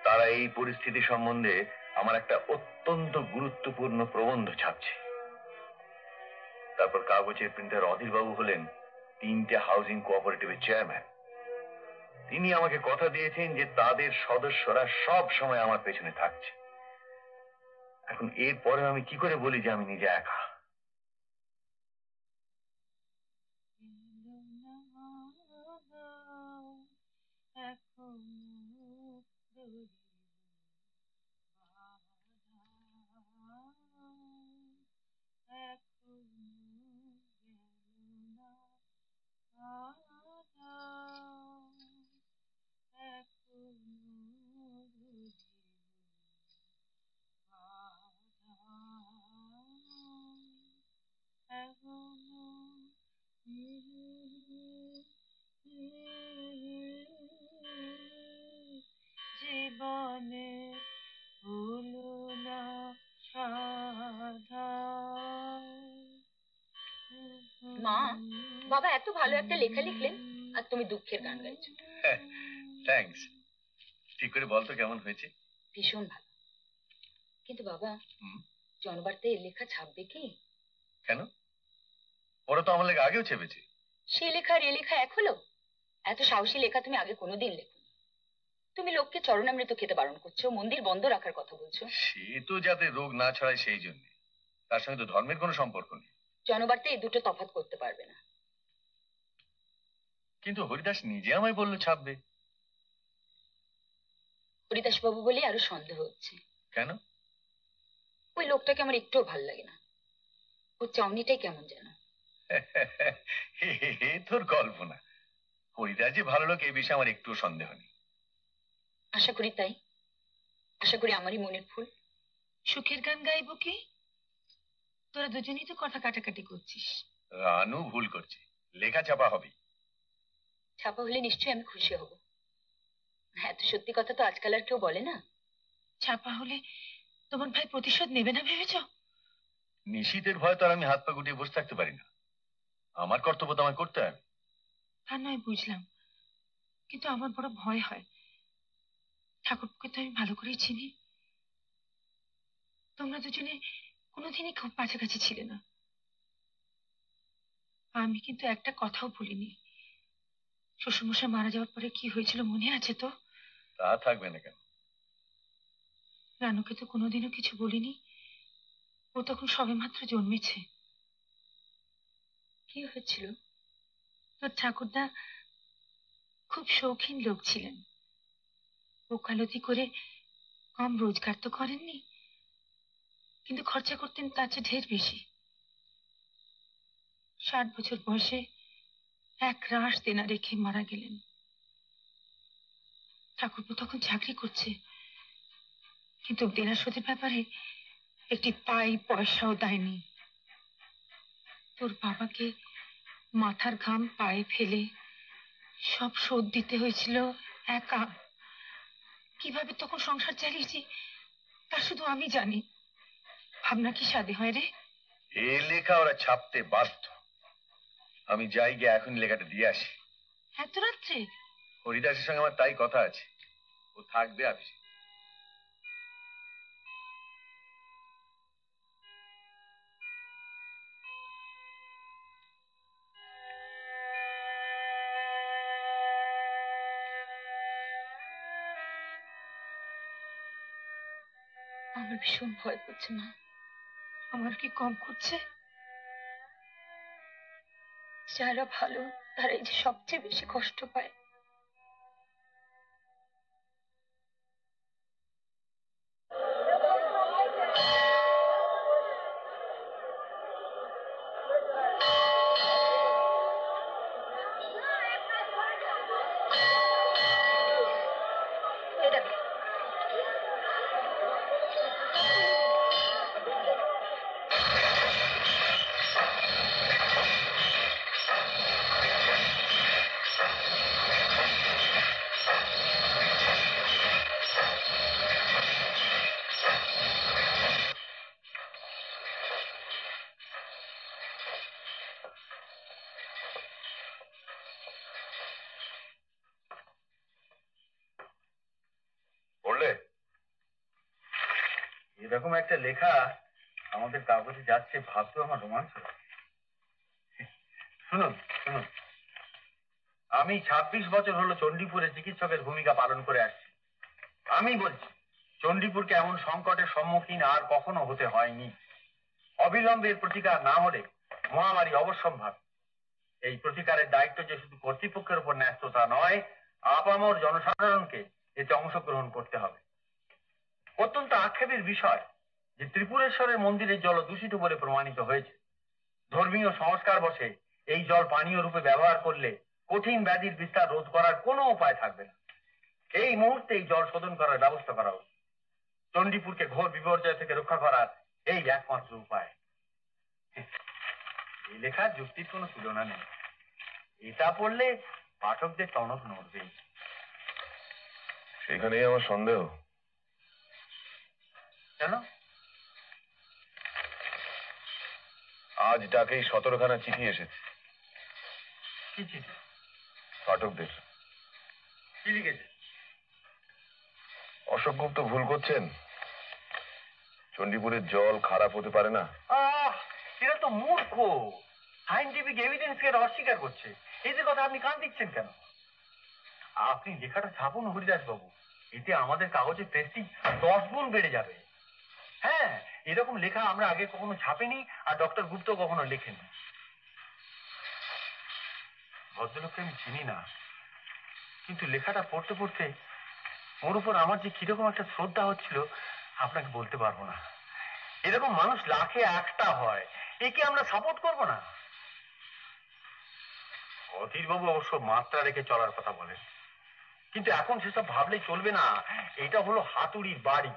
তারা এই পরিস্থিতি সম্বন্ধে আমার একটা অত্যন্ত গুরুত্বপূর্ণ প্রবন্ধ ছাপছে। তারপর কাগজের প্রিন্টার অধীর বাবু হলেন 3টে হাউজিং কোঅপারেটিভের চেয়ারম্যান। তিনি আমাকে কথা দিয়েছেন যে তাদের সদস্যরা সব সময় আমার পেছনে থাকছে। এখন এরপরে আমি কি করে বলি যে আমি নিজে একা? জীবনে হলো না সাধা। মা, বাবা এত ভালো একটা লেখা লিখলেন আর তুমি দুঃখের গান গাইছো। থ্যাঙ্কস। ঠিক করে বলতো কেমন হয়েছে? ভীষণ ভালো। কিন্তু বাবা, জনবার্তায় এর লেখা ছাপবে কি? কেন? ওরা তো আমার লেগে আগেও চেপেছে। সে লেখা আর এ লেখা এক হলো? এত সাহসী লেখা তুমি আগে কোনোদিন লেখো। তুমি লোককে চরণামৃত খেতে বারণ করছো, মন্দির বন্ধ রাখার কথা বলছো। সে তো যাতে রোগ না ছড়ায় সেই জন্য, তার সঙ্গে তো ধর্মের কোনো সম্পর্ক নেই। জনবার্তায় এই দুটো তফাৎ করতে পারবে না। কিন্তু হরিদাস নিজে আমায় বললো ছাপবে। হরিদাস বাবু বলে আরো সন্দেহ হচ্ছে। কেন? ওই লোকটাকে আমার একটুও ভাল লাগে না। ওর চাউনিটাই কেমন যেন। এ তোর কল্পনা। হরিদাস যে ভালো লোক, এই বিষয়ে আমার একটু সন্দেহ নেই। আশা করি তাই। আশা করি আমারই মনের ফুল। সুখের গান গাইবো কি? তোরা দুজনেই তো কথা কাটাকাটি করছিস। রানু ভুল করছে, লেখা ছাপা হবে। ছাপা হলে নিশ্চয়ই আমি খুশি হব। হ্যাঁ, তো সত্যি কথা তো আজকাল আর কেউ বলে না। ছাপা হলে তোমার ভাই প্রতিশোধ নেবে না ভেবেছো? নিশীথের ভয় তো আর আমি হাত পা গুটিয়ে বসে থাকতে পারি না। আমার কর্তব্য তো আমায় করতে হবে। তা নয় বুঝলাম, কিন্তু আমার বড় ভয় হয়। ঠাকুরকে তো আমি ভালো করেই চিনি। তোমরা দুজনে কোনোদিনই খুব কাছাকাছি ছিলে না। আমি কিন্তু একটা কথাও বলিনি। শ্বশুরমশাই মারা যাওয়ার পরে কি হয়েছিল মনে আছে তো? তা থাকবে না কেন? রানুকে তো কোনোদিনও কিছু বলিনি। ও তখন সবেমাত্র জন্মেছে। কি হয়েছিল? তোর ঠাকুরদা খুব শৌখিন লোক ছিলেন। ওকালতি করে কম রোজগার তো করেননি, কিন্তু খরচা করতেন তার চেয়ে ঢের বেশি। 60 বছর বয়সে এক রাশ দেনা রেখে মারা গেলেন। ঠাকুরপো তখন চাকরি করছে, কিন্তু দেনা শোধের ব্যাপারে একটি পয়সাও দেয়নি। তোর বাবাকে মাথার ঘাম পায়ে ফেলে সব শোধ দিতে হয়েছিল একা। কিভাবে তখন সংসার চালিয়েছি তা শুধু আমি জানি। ভাবনা কি সাধে হয় রে? এ লেখা ওরা ছাপতে বাধ্য। আমি যাই গিয়ে এখন লেখাটা দিয়ে আসি। এত রাত্রে? হরিদাসের সঙ্গে আমার তাই কথা আছে, ও থাকবে অফিসে। আমার ভীষণ ভয় করছে মা। আমার কি কম করছে? যারা ভালো তারাই যে সবচেয়ে বেশি কষ্ট পায়। পড়লে? এরকম একটা লেখা আমাদের কাগজে যাচ্ছে ভাবতেও আমার রোমাঞ্চ হয়। শুনুন শুনুন, আমি 26 বছর হলো চণ্ডীপুরে চিকিৎসকের ভূমিকা পালন করে আসছি। আমি বলছি, চণ্ডীপুরকে এমন সংকটের সম্মুখীন আর কখনো হতে হয়নি। অবিলম্বে এর প্রতিকার না হলে মহামারী অবশ্যম্ভাবী। এই প্রতিকারের দায়িত্ব যে শুধু কর্তৃপক্ষের উপর ন্যস্ত তা নয়, আপামর জনসাধারণকে এতে অংশগ্রহণ করতে হবে। অত্যন্ত আক্ষেপের বিষয় যে ত্রিপুরেশ্বরের মন্দিরের জল দূষিত বলে প্রমাণিত হয়েছে। ধর্মীয় সংস্কার বশে এই জল পানীয় রূপে ব্যবহার করলে কঠিন ব্যাধির বিস্তার রোধ করার কোনো উপায় থাকবে না। এই মুহূর্তে এই জল শোধন করার ব্যবস্থা করা উচিত। চণ্ডীপুরকে ঘোর বিপর্যয় থেকে রক্ষা করার এই একমাত্র উপায়। এই লেখার যুক্তির কোনো তুলনা নেই। এটা পড়লে পাঠকদের টনক নড়বে। সেখানেই আমার সন্দেহ। কেন? আজ ডাকেই 17খানা চিঠি এসেছে কি চিঠি? পাঠকদের। কি লিখেছে? অশোক গুপ্ত ভুল করছেন। চণ্ডীপুরের জল খারাপ হতে পারে না। এরা তো মূর্খ। সায়েন্টিফিক এভিডেন্স কে অস্বীকার করছে। এদের কথা আপনি কান দিচ্ছেন কেন? আপনি লেখাটা ছাপুন হরিদাস বাবু, এতে আমাদের কাগজে প্রেস্টিজ 10 গুণ বেড়ে যাবে। হ্যাঁ, এরকম লেখা আমরা আগে কখনো ছাপেনি, আর ডক্টর গুপ্ত কখনো লেখেনি। ভদ্রলোককে আমি চিনি না, কিন্তু লেখাটা পড়তে পড়তে ওর উপর আমার যে কিরকম একটা শ্রদ্ধা হচ্ছিল আপনাকে বলতে পারবো না। এরকম মানুষ লাখে একটা হয়, একে আমরা সাপোর্ট করবো না? অধীরবাবু অবশ্য মাত্রা রেখে চলার কথা বলেন, কিন্তু এখন সেসব ভাবলে চলবে না। এটা হলো হাতুড়ির বাড়ি।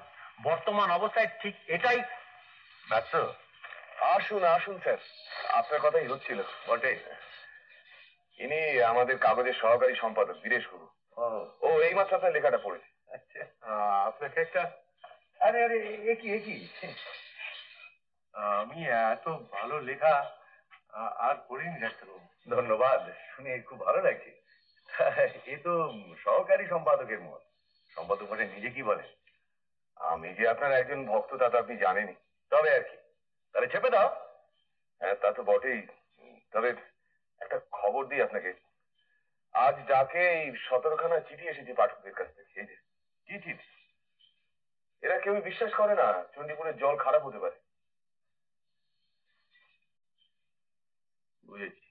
বর্তমান অবস্থায় ঠিক এটাই। ব্যস্ত? আসুন আসুন স্যার, আপনার কথাই হচ্ছিল বটে। ইনি আমাদের কাগজের সহকারী সম্পাদক বীরেশ গুরু। ও এইমাত্র আপনার লেখাটা পড়েছে। আচ্ছা, আপনাকে একটা আরে আরে একই একই আমি এত ভালো লেখা আর পড়িনি ডাক্তারবাবু। ধন্যবাদ, শুনে খুব ভালো লাগছে। এ তো সহকারী সম্পাদকের মত। সম্পাদক বলে নিজে কি বলে? আমি যে আপনার একজন ভক্ত তা তো আপনি জানেনই। তবে আর কি, তাহলে চেপে দাও। হ্যাঁ, তা তো বটেই। তবে একটা খবর দিই আপনাকে। আজ ডাকে এই 17খানা চিঠি এসেছে পাঠকদের কাছ থেকে। এই যে কি চিঠি? এরা কেউই বিশ্বাস করে না চণ্ডীপুরের জল খারাপ হতে পারে। বুঝেছি।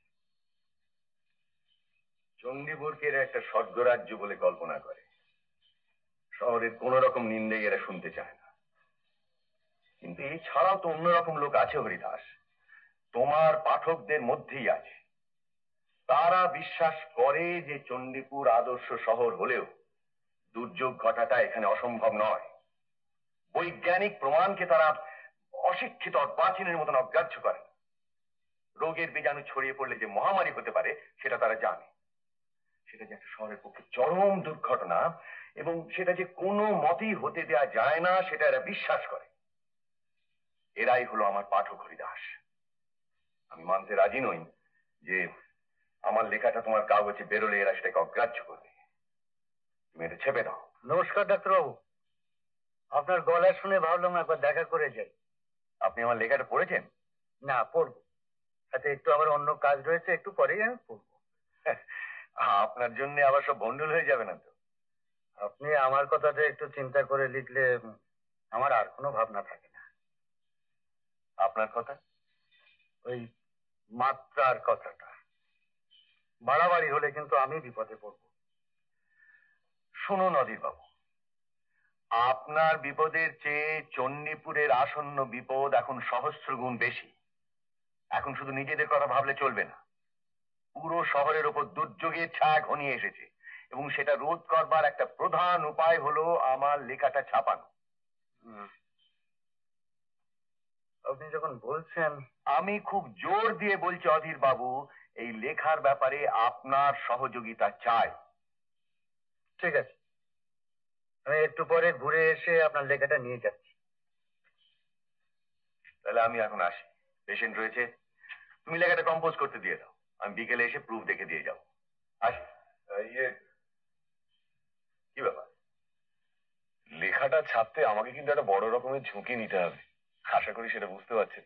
চণ্ডীপুরকে এরা একটা স্বর্গরাজ্য বলে কল্পনা করে। শহরের কোন রকম নিন্দাই এরা শুনতে চায় না। কিন্তু এছাড়াও তো অন্যরকম লোক আছে হরিদাস, তোমার পাঠকদের মধ্যেই আছে। তারা বিশ্বাস করে যে চণ্ডীপুর আদর্শ শহর হলেও দুর্যোগ ঘটাটা এখানে অসম্ভব নয়। বৈজ্ঞানিক প্রমাণকে তারা অশিক্ষিত অর্বাচীনের মতন অগ্রাহ্য করে। রোগের বীজাণু ছড়িয়ে পড়লে যে মহামারী হতে পারে সেটা তারা জানে। সেটা যে একটা শহরের পক্ষে চরম দুর্ঘটনা এবং সেটা যে কোনো মতেই হতে দেয়া যায় না সেটা এরা বিশ্বাস করে। এরাই হলো আমার পাঠক হরিদাস। আমি মানতে রাজি নই যে আমার লেখাটা তোমার কাগজে বেরোলে এরা সেটাকে অগ্রাহ্য করবে। তুমি এটা ছেপে দাও। নমস্কার ডাক্তারবাবু, আপনার গলা শুনে ভাবলাম একবার দেখা করে যাই। আপনি আমার লেখাটা পড়েছেন? না, পড়বো, সাথে একটু আবার অন্য কাজ রয়েছে, একটু পরেই আমি পড়বো। আপনার জন্য আবার সব বন্ডল হয়ে যাবে না তো? আপনি আমার কথাটা একটু চিন্তা করে লিখলে আমার আর কোনো ভাবনা থাকে না। আপনার কথা? ওই মাত্রার কথাটা বাড়াবাড়ি হলে কিন্তু আমি বিপদে পড়বো। শুনুন অধীর বাবু, আপনার বিপদের চেয়ে চণ্ডীপুরের আসন্ন বিপদ এখন সহস্র গুণ বেশি। এখন শুধু নিজেদের কথা ভাবলে চলবে না। পুরো শহরের ওপর দুর্যোগের ছায়া ঘনিয়ে এসেছে এবং সেটা রোধ করবার একটা প্রধান উপায় হলো আমার লেখাটা ছাপানো। আপনি যখন বলছেন, আমি খুব জোর দিয়ে বলছি অধীর বাবু, এই লেখার ব্যাপারে আপনার সহযোগিতা চাই। ঠিক আছে, আমি একটু পরে ঘুরে এসে আপনার লেখাটা নিয়ে যাচ্ছি। তাহলে আমি এখন আসি, পেশেন্ট রয়েছে। তুমি লেখাটা কম্পোজ করতে দিয়ে দাও, আমি বিকেলে এসে প্রুফ দেখে দিয়ে যাবো। আসি। কি ব্যাপার? লেখাটা ছাপতে আমাকে কিন্তু একটা বড় রকমের ঝুঁকি নিতে হবে, আশা করি সেটা বুঝতে পারছেন।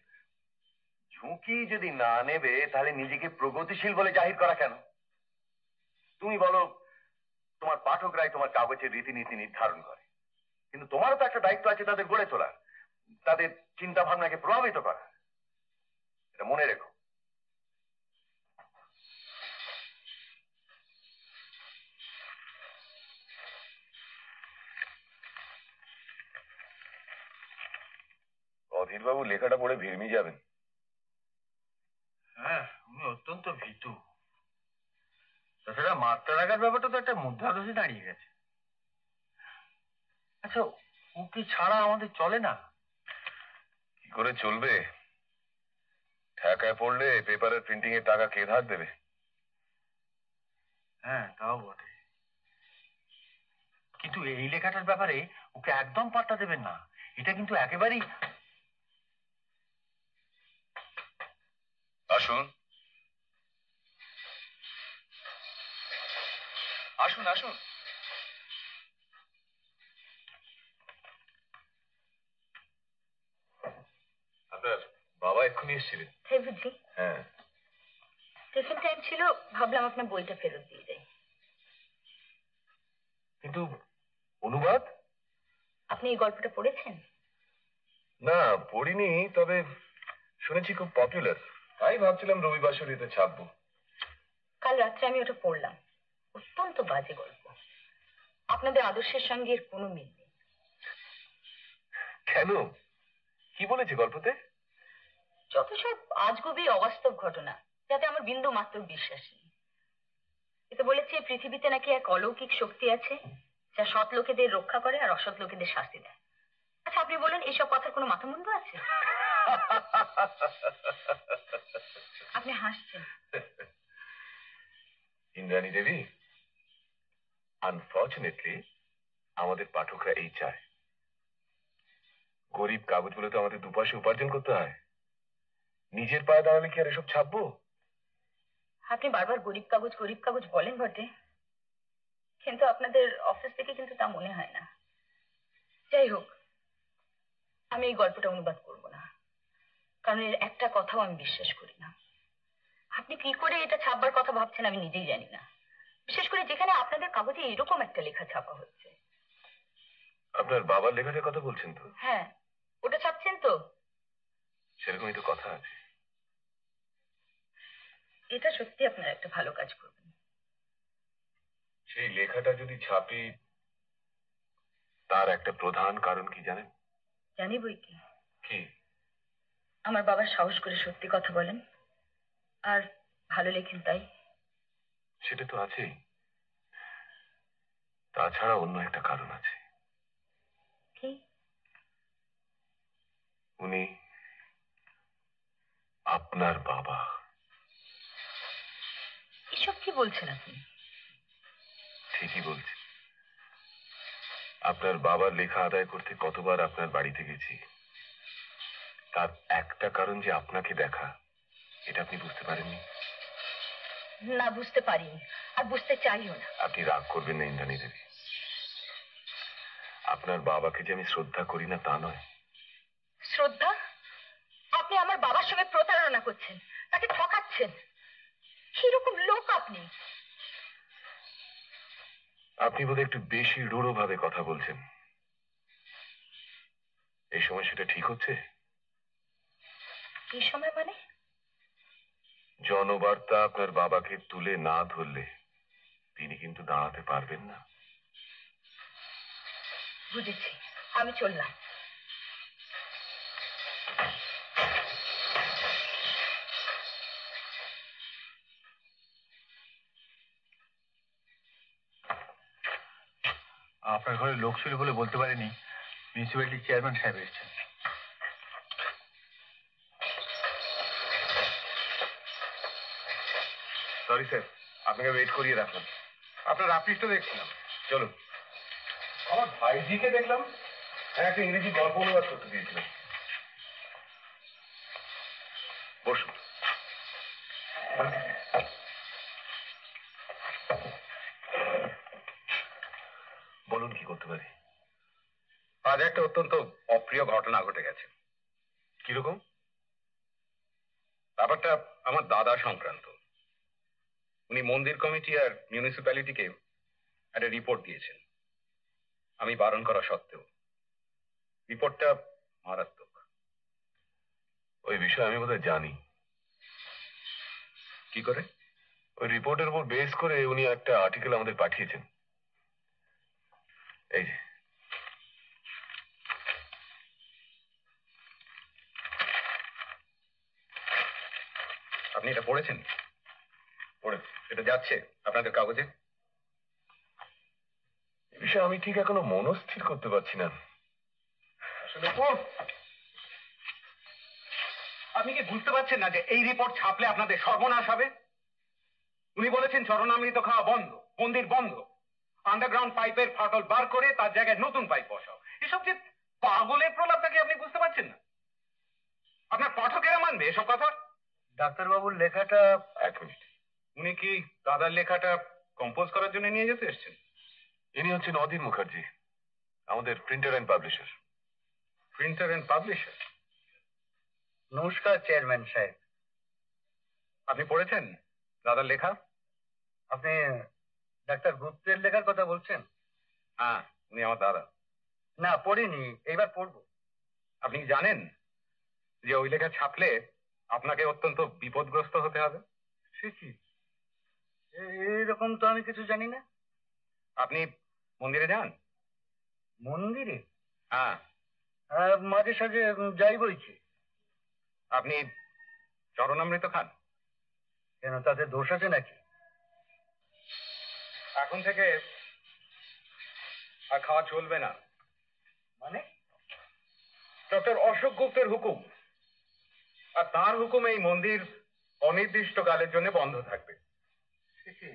ঝুঁকি যদি না নেবে তাহলে নিজেকে প্রগতিশীল বলে জাহির করা কেন? তুমি বলো তোমার পাঠকরাই তোমার কাগজের রীতিনীতি নির্ধারণ করে, কিন্তু তোমারও তো একটা দায়িত্ব আছে তাদের গড়ে তোলার, তাদের চিন্তা ভাবনাকে প্রভাবিত করা। এটা মনে রেখো। অধীরবাবু লেখাটা পড়ে ভিড়মি যাবেন। হ্যাঁ, আমি অত্যন্ত ভীতু। তাছাড়া মাত্রা রাখার ব্যাপারটা তো একটা মুদ্রাদোষে দাঁড়িয়ে গেছে। আচ্ছা, ওকে ছাড়া আমাদের চলে না? কি করে চলবে? ঠেকায় পড়লে পেপারের প্রিন্টিং এর টাকা কে ধার দেবে? হ্যাঁ, তাও বটে। কিন্তু এই লেখাটার ব্যাপারে ওকে একদম পাত্তা দেবেন না। এটা কিন্তু একেবারেই। আসুন আসুন আসুন। আপনার বাবা এক্ষুনি এসেছিলেন। তাই বুঝি? হ্যাঁ। টিফিন টাইম ছিল, ভাবলাম আপনার বইটা ফেরত দিয়ে যাই। কিন্তু অনুবাদ? আপনি এই গল্পটা পড়েছেন? না, পড়িনি, তবে শুনেছি খুব পপুলার, তাই ভাবছিলাম রবিবাসরীতে ছাপবো। কাল রাত্রে আমি ওটা পড়লাম। অত্যন্ত বাজে গল্প। আপনাদের আদর্শের সঙ্গে এর কোনো মিল নেই। কেন? কি বলেছে গল্পতে? যত সব আজগুবি অবাস্তব ঘটনা, যাতে আমার বিন্দু মাত্র বিশ্বাস নেই। এতে বলেছে পৃথিবীতে নাকি এক অলৌকিক শক্তি আছে যা সৎ লোকেদের রক্ষা করে আর অসৎ লোকেদের শাস্তি দেয়। আচ্ছা, আপনি বলেন এইসব কথার কোনো মাথামুন্ডু আছে? আপনি হাসছেন। ইন্দ্রাণী দেবী, আনফর্চুনেটলি আমাদের পাঠকরা এই চায়। গরিব কাগজগুলো তো আমাদের দুপাশে উপার্জন করতে হয়, নিজের পায়ে দাঁড়ালে কি আর এসব ছাপবো? আপনি বারবার গরিব কাগজ বলেন বটে, কিন্তু আপনাদের অফিস থেকে কিন্তু তা মনে হয় না। যাই হোক, আমি এই গল্পটা অনুবাদ করব না, কারণ এর একটা কথাও আমি বিশ্বাস করি না। আপনি কি করে এটা ছাপবার কথা ভাবছেন আমি নিজেই জানি না, বিশেষ করে যেখানে আপনাদের কাগজে এরকম একটা লেখা ছাপা হচ্ছে। আপনার বাবার লেখাটার কথা বলছেন তো? হ্যাঁ, ওটা ছাপছেন তো? সেরকমই তো কথা আছে। এটা সত্যি আপনার একটা ভালো কাজ করবেন। সেই লেখাটা যদি ছাপি, তার একটা প্রধান কারণ কি জানেন? জানি বই কি। কি? আমার বাবা সাহস করে সত্যি কথা বলেন আর ভালো লেখেন, তাই। সেটা তো আছেই, তাছাড়া অন্য একটা কারণ আছে। কি? উনি আপনার বাবা। এসব কি বলছেন আপনি? ঠিকই বলছি। আপনার বাবার লেখা আদায় করতে কতবার আপনার বাড়িতে গেছি, তার একটা কারণ যে আপনাকে দেখা, এটা আপনি বুঝতে পারেননি? না, বুঝতে পারিনি, আর বুঝতে চাইও না। আপনি রাগ করবেন না ইন্দ্রাণী দেবী। আপনার বাবাকে যে আমি শ্রদ্ধা করি না তা নয়। শ্রদ্ধা? আপনি আমার বাবার সঙ্গে প্রতারণা করছেন, তাকে ঠকাচ্ছেন। কিরকম লোক আপনি? আপনি বোধহয় একটু বেশি রূঢ় ভাবে কথা বলছেন। এই সময় সেটা ঠিক হচ্ছে? এই সময় মানে? জনবার্তা আপনার বাবাকে তুলে না ধরলে তিনি কিন্তু দাঁড়াতে পারবেন না। বুঝেছি, আমি চললাম। আপনার ঘরে লোক ছিল বলে বলতে পারেনি, মিউনিসিপ্যালিটির চেয়ারম্যান সাহেব এসেছেন। সরি স্যার, আপনাকে ওয়েট করিয়ে রাখলাম। আপনার আপিস তো দেখছিলাম, চলুন। আমার ভাইজিকে দেখলাম, হ্যাঁ, একটা ইংরেজি গল্প অনুবাদ করতে দিয়েছিলাম। বসুন। বলুন কি করতে পারি? আজ একটা অত্যন্ত অপ্রিয় ঘটনা ঘটে গেছে। কিরকম? ব্যাপারটা আমার দাদা সংক্রান্ত। উনি মন্দির কমিটি আর মিউনিসিপ্যালিটিকে একটা রিপোর্ট দিয়েছেন, আমি বারণ করা সত্ত্বেও। রিপোর্টটা মারাত্মক। ওই বিষয়ে আমি বোধহয় জানি। কি করে? ওই রিপোর্টের উপর বেস করে উনি একটা আর্টিকেল আমাদের পাঠিয়েছেন। এই যে, আপনি এটা পড়েছেন? পড়ে এটা যাচ্ছে আপনাদের কাগজে? এ বিষয়ে আমি ঠিক এখনো মনস্থির করতে পারছি না। আসলে আপনি কি বুঝতে পারছেন না যে এই রিপোর্ট ছাপলে আপনাদের সর্বনাশ হবে? উনি বলেছেন চরণামৃত খাওয়া বন্ধ, মন্দির বন্ধ, আন্ডারগ্রাউন্ড পাইপের ফাটল বার করে তার জায়গায় নতুন পাইপ বসাও। এসব যে পাগলের প্রলাপটাকে আপনি বুঝতে পারছেন না? আপনার পাঠকেরা মানবে এসব কথা? ডাক্তারবাবুর লেখাটা... এক মিনিট, উনি কি দাদার লেখাটা কম্পোজ করার জন্য নিয়ে যেতে এসেছেন? ইনি হচ্ছেন অধীর মুখার্জি, আমাদের printer and publisher. Printer and publisher? নমস্কার চেয়ারম্যান সাহেব। আপনি পড়েছেন দাদার লেখা? আপনি ডাক্তার গুপ্তের লেখার কথা বলছেন? হ্যাঁ, উনি আমার দাদা। না, পড়িনি, এইবার পড়বো। আপনি কি জানেন যে ওই লেখা ছাপলে আপনাকে অত্যন্ত বিপদগ্রস্ত হতে হবে? সে কি? এইরকম তো আমি কিছু জানি না। আপনি মন্দিরে যান? মন্দিরে? হ্যাঁ। মাঝে সাঝে যাই বইছি। আপনি চরণামৃত খান? কেন, তাতে দোষ আছে নাকি? এখন থেকে আর খাওয়া চলবে না। মানে? ডক্টর অশোক গুপ্তের হুকুম, আর তার হুকুমে এই মন্দির অনির্দিষ্টকালের জন্য বন্ধ থাকবে। সে কি?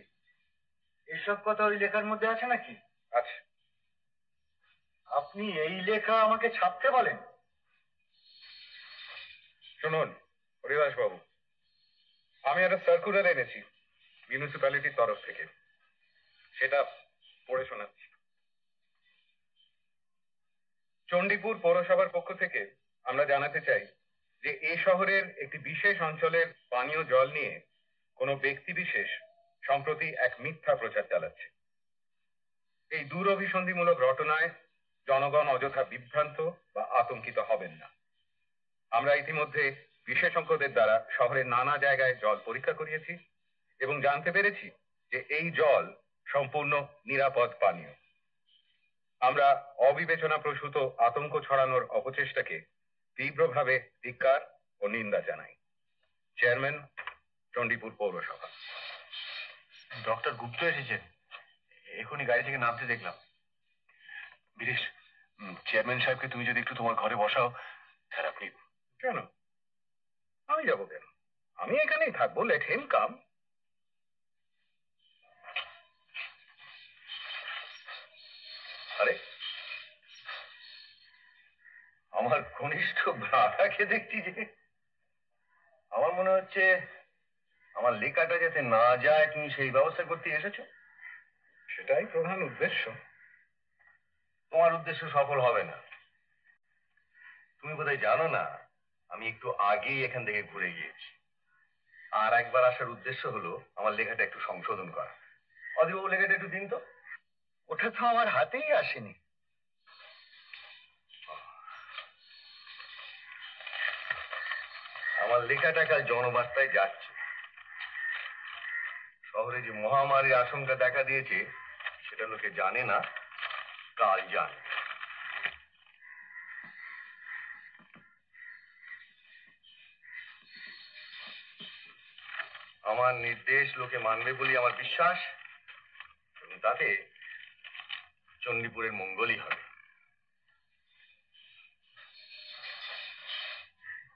এসব কথা ওই লেখার মধ্যে আছে নাকি? আচ্ছা। আপনি এই লেখা আমাকে ছাপতে বলেন? শুনুন হরিদাস বাবু, আমি একটা সার্কুলার এনেছি মিউনিসিপ্যালিটির তরফ থেকে, সেটা পড়ে শোনাচ্ছি। চণ্ডীপুর পৌরসভার পক্ষ থেকে আমরা জানাতে চাই যে এই শহরের একটি বিশেষ অঞ্চলের পানীয় জল নিয়ে কোনো ব্যক্তি বিশেষ সম্প্রতি এক মিথ্যা প্রচার চালাচ্ছে। এই দুরভিসন্ধিমূলক রটনায় জনগণ অযথা বিভ্রান্ত বা আতঙ্কিত হবেন না। আমরা ইতিমধ্যে বিশেষজ্ঞদের দ্বারা শহরের নানা জায়গায় জল পরীক্ষা করিয়েছি এবং জানতে পেরেছি যে এই জল সম্পূর্ণ নিরাপদ পানীয়। আমরা অবিবেচনা প্রসূত আতঙ্ক ছড়ানোর অপচেষ্টাকে তীব্রভাবে ধিক্কার ও নিন্দা জানাই। চেয়ারম্যান, চণ্ডীপুর পৌরসভা। ডক্টর গুপ্ত এসেছেন, এখনই গাড়ি থেকে নামতে দেখলাম। বিরেশ, চেয়ারম্যান সাহেবকে তুমি যদি একটু তোমার ঘরে বসাও। স্যার আপনি... কেন? আমি যাব কেন? আমি এখানেই থাকবো, লেট হিম কাম। আরে, আমার ঘনিষ্ঠ ভ্রাতাকে দেখছি যে। আমার মনে হচ্ছে আমার লেখাটা যাতে না যায় তুমি সেই ব্যবস্থা করতে এসেছো। সেটাই প্রধান উদ্দেশ্য। তোমার উদ্দেশ্য সফল হবে না। তুমি বোধহয় জানো না আমি একটু আগেই এখান থেকে ঘুরে গিয়েছি। আর একবার আসার উদ্দেশ্য হলো আমার লেখাটা একটু সংশোধন করা। অদিবাবু লেখাটা একটু দিন তো। ওটা তো আমার হাতেই আসেনি। আমার লেখাটা কাল জনবার্তায় যাচ্ছে। শহরে যে মহামারীর আশঙ্কা দেখা দিয়েছে সেটা লোকে জানে না, কাল জানে। আমার নির্দেশ লোকে মানবে বলে আমার বিশ্বাস, এবং তাতে চণ্ডীপুরের মঙ্গলই হবে।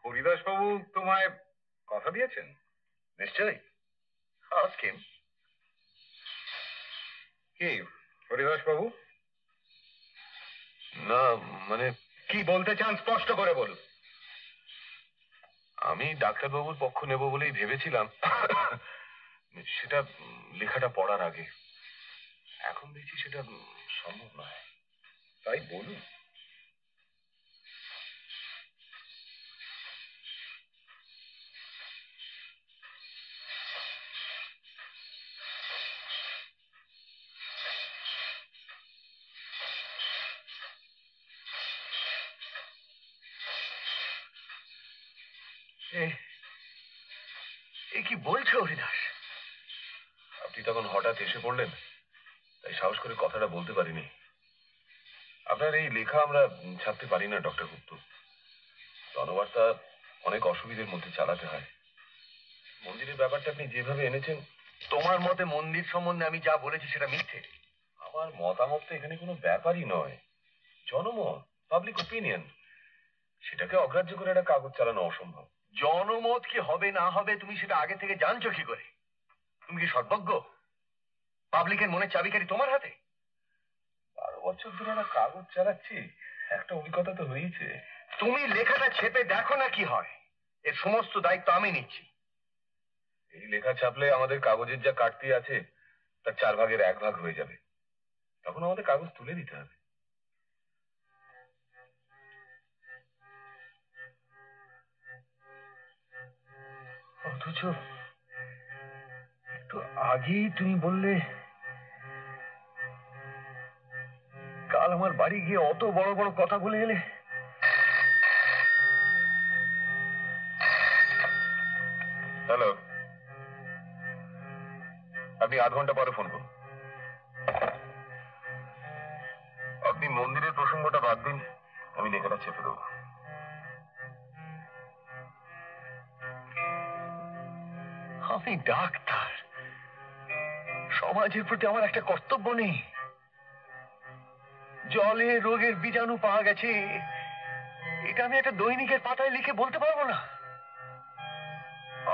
হরিদাস বাবু তোমায় কথা দিয়েছেন? নিশ্চয়ই। Ask him. কি হরিদাস বাবু? না মানে কি বলতে চান স্পষ্ট করে বলুন। আমি ডাক্তারবাবুর পক্ষ নেব বলেই ভেবেছিলাম, সেটা লেখাটা পড়ার আগে। এখন দেখছি সেটা সম্ভব নয়। তাই বলুন। এ কি বলছো হরিদাস? আপনি তখন হঠাৎ এসে পড়লেন, তাই সাহস করে কথাটা বলতে পারিনি। আপনার এই লেখা আমরা ছাপতে পারি না ডক্টর গুপ্ত। জনবার্তা অনেক অসুবিধার মধ্যে চালাতে হয়। মন্দিরের ব্যাপারটা আপনি যেভাবে এনেছেন, তোমার মতে মন্দির সম্বন্ধে আমি যা বলেছি সেটা মিথ্যে? আমার মতামত তো এখানে কোনো ব্যাপারই নয়। জনমত, পাবলিক ওপিনিয়ন, সেটাকে অগ্রাহ্য করে একটা কাগজ চালানো অসম্ভব। জনমত কি হবে না হবে তুমি সেটা আগে থেকে জানছো কি করে? তুমি কি সর্বজ্ঞ? পাবলিকের মনে চাবিকারি তোমার হাতে। 12 বছর ধরে একটা কাগজ চালাচ্ছি, একটা অভিজ্ঞতা তো হয়েছে। তুমি লেখাটা ছেপে দেখো না কি হয়। এর সমস্ত দায়িত্ব আমি নিচ্ছি। এই লেখা ছাপলে আমাদের কাগজের যা কাটতি আছে তার 4 ভাগের 1 ভাগ হয়ে যাবে। তখন আমাদের কাগজ তুলে দিতে হবে। অথচ একটু আগেই তুমি বললে কাল আমার বাড়ি গিয়ে অত বড় বড় কথা বলে এলে। হ্যালো, আপনি 8 ঘন্টা পরে ফোন করুন। আপনি মন্দিরের প্রসঙ্গটা বাদ দিন, আমি লেখাটা চেপে দেবো। আমি ডাক্তার, সমাজের প্রতি আমার একটা কর্তব্য নেই? জলে রোগের বীজাণু পাওয়া গেছে, এটা আমি একটা দৈনিকের পাতায় লিখে বলতে পারবো না?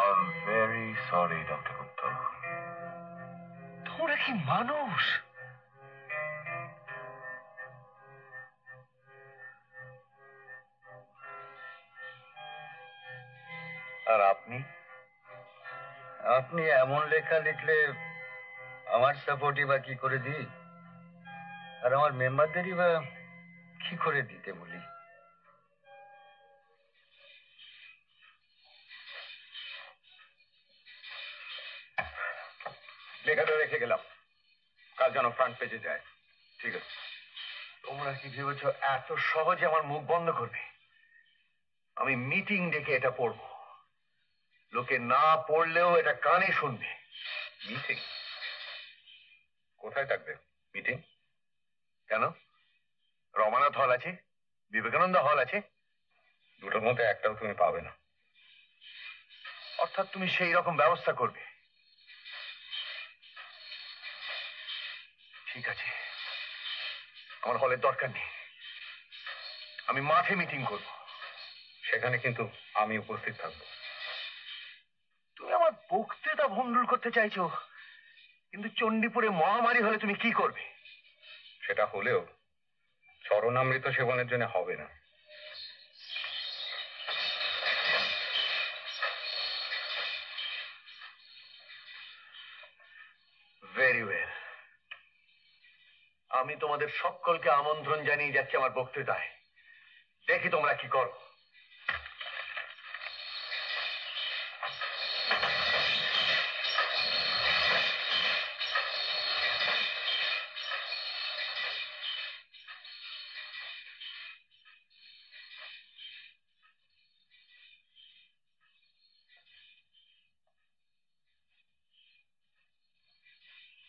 I'm very sorry, ডক্টর গুপ্ত। তোমরা কি মানুষ? আর আপনি? আপনি এমন লেখা লিখলে আমার সাপোর্টই বা কি করে দিই, আর আমার মেম্বারদেরই বা কি করে দিতে বলি? লেখাটা রেখে গেলাম, কাল যেন ফ্রন্ট পেজে যায়। ঠিক আছে। তোমরা কি ভেবেছ এত সহজে আমার মুখ বন্ধ করবে? আমি মিটিং ডেকে এটা পড়বো। লোকে না পড়লেও এটা কানে শুনবে। মিটিং? কোথায় থাকবে মিটিং? কেন? রমানাথ হল আছে, বিবেকানন্দ হল আছে। দুটোর মধ্যে একটাও তুমি পাবে না। অর্থাৎ তুমি সেই রকম ব্যবস্থা করবে? ঠিক আছে, আমার হলের দরকার নেই, আমি মাঠে মিটিং করব। সেখানে কিন্তু আমি উপস্থিত থাকবো। তুমি আমার বক্তৃতা ভণ্ডুল করতে চাইছো, কিন্তু চণ্ডীপুরে মহামারী হলে তুমি কি করবে? সেটা হলেও চরণামৃত সেবনের জন্য হবে না। Very well. আমি তোমাদের সকলকে আমন্ত্রণ জানিয়ে যাচ্ছি আমার বক্তৃতায়। দেখি তোমরা কি করো।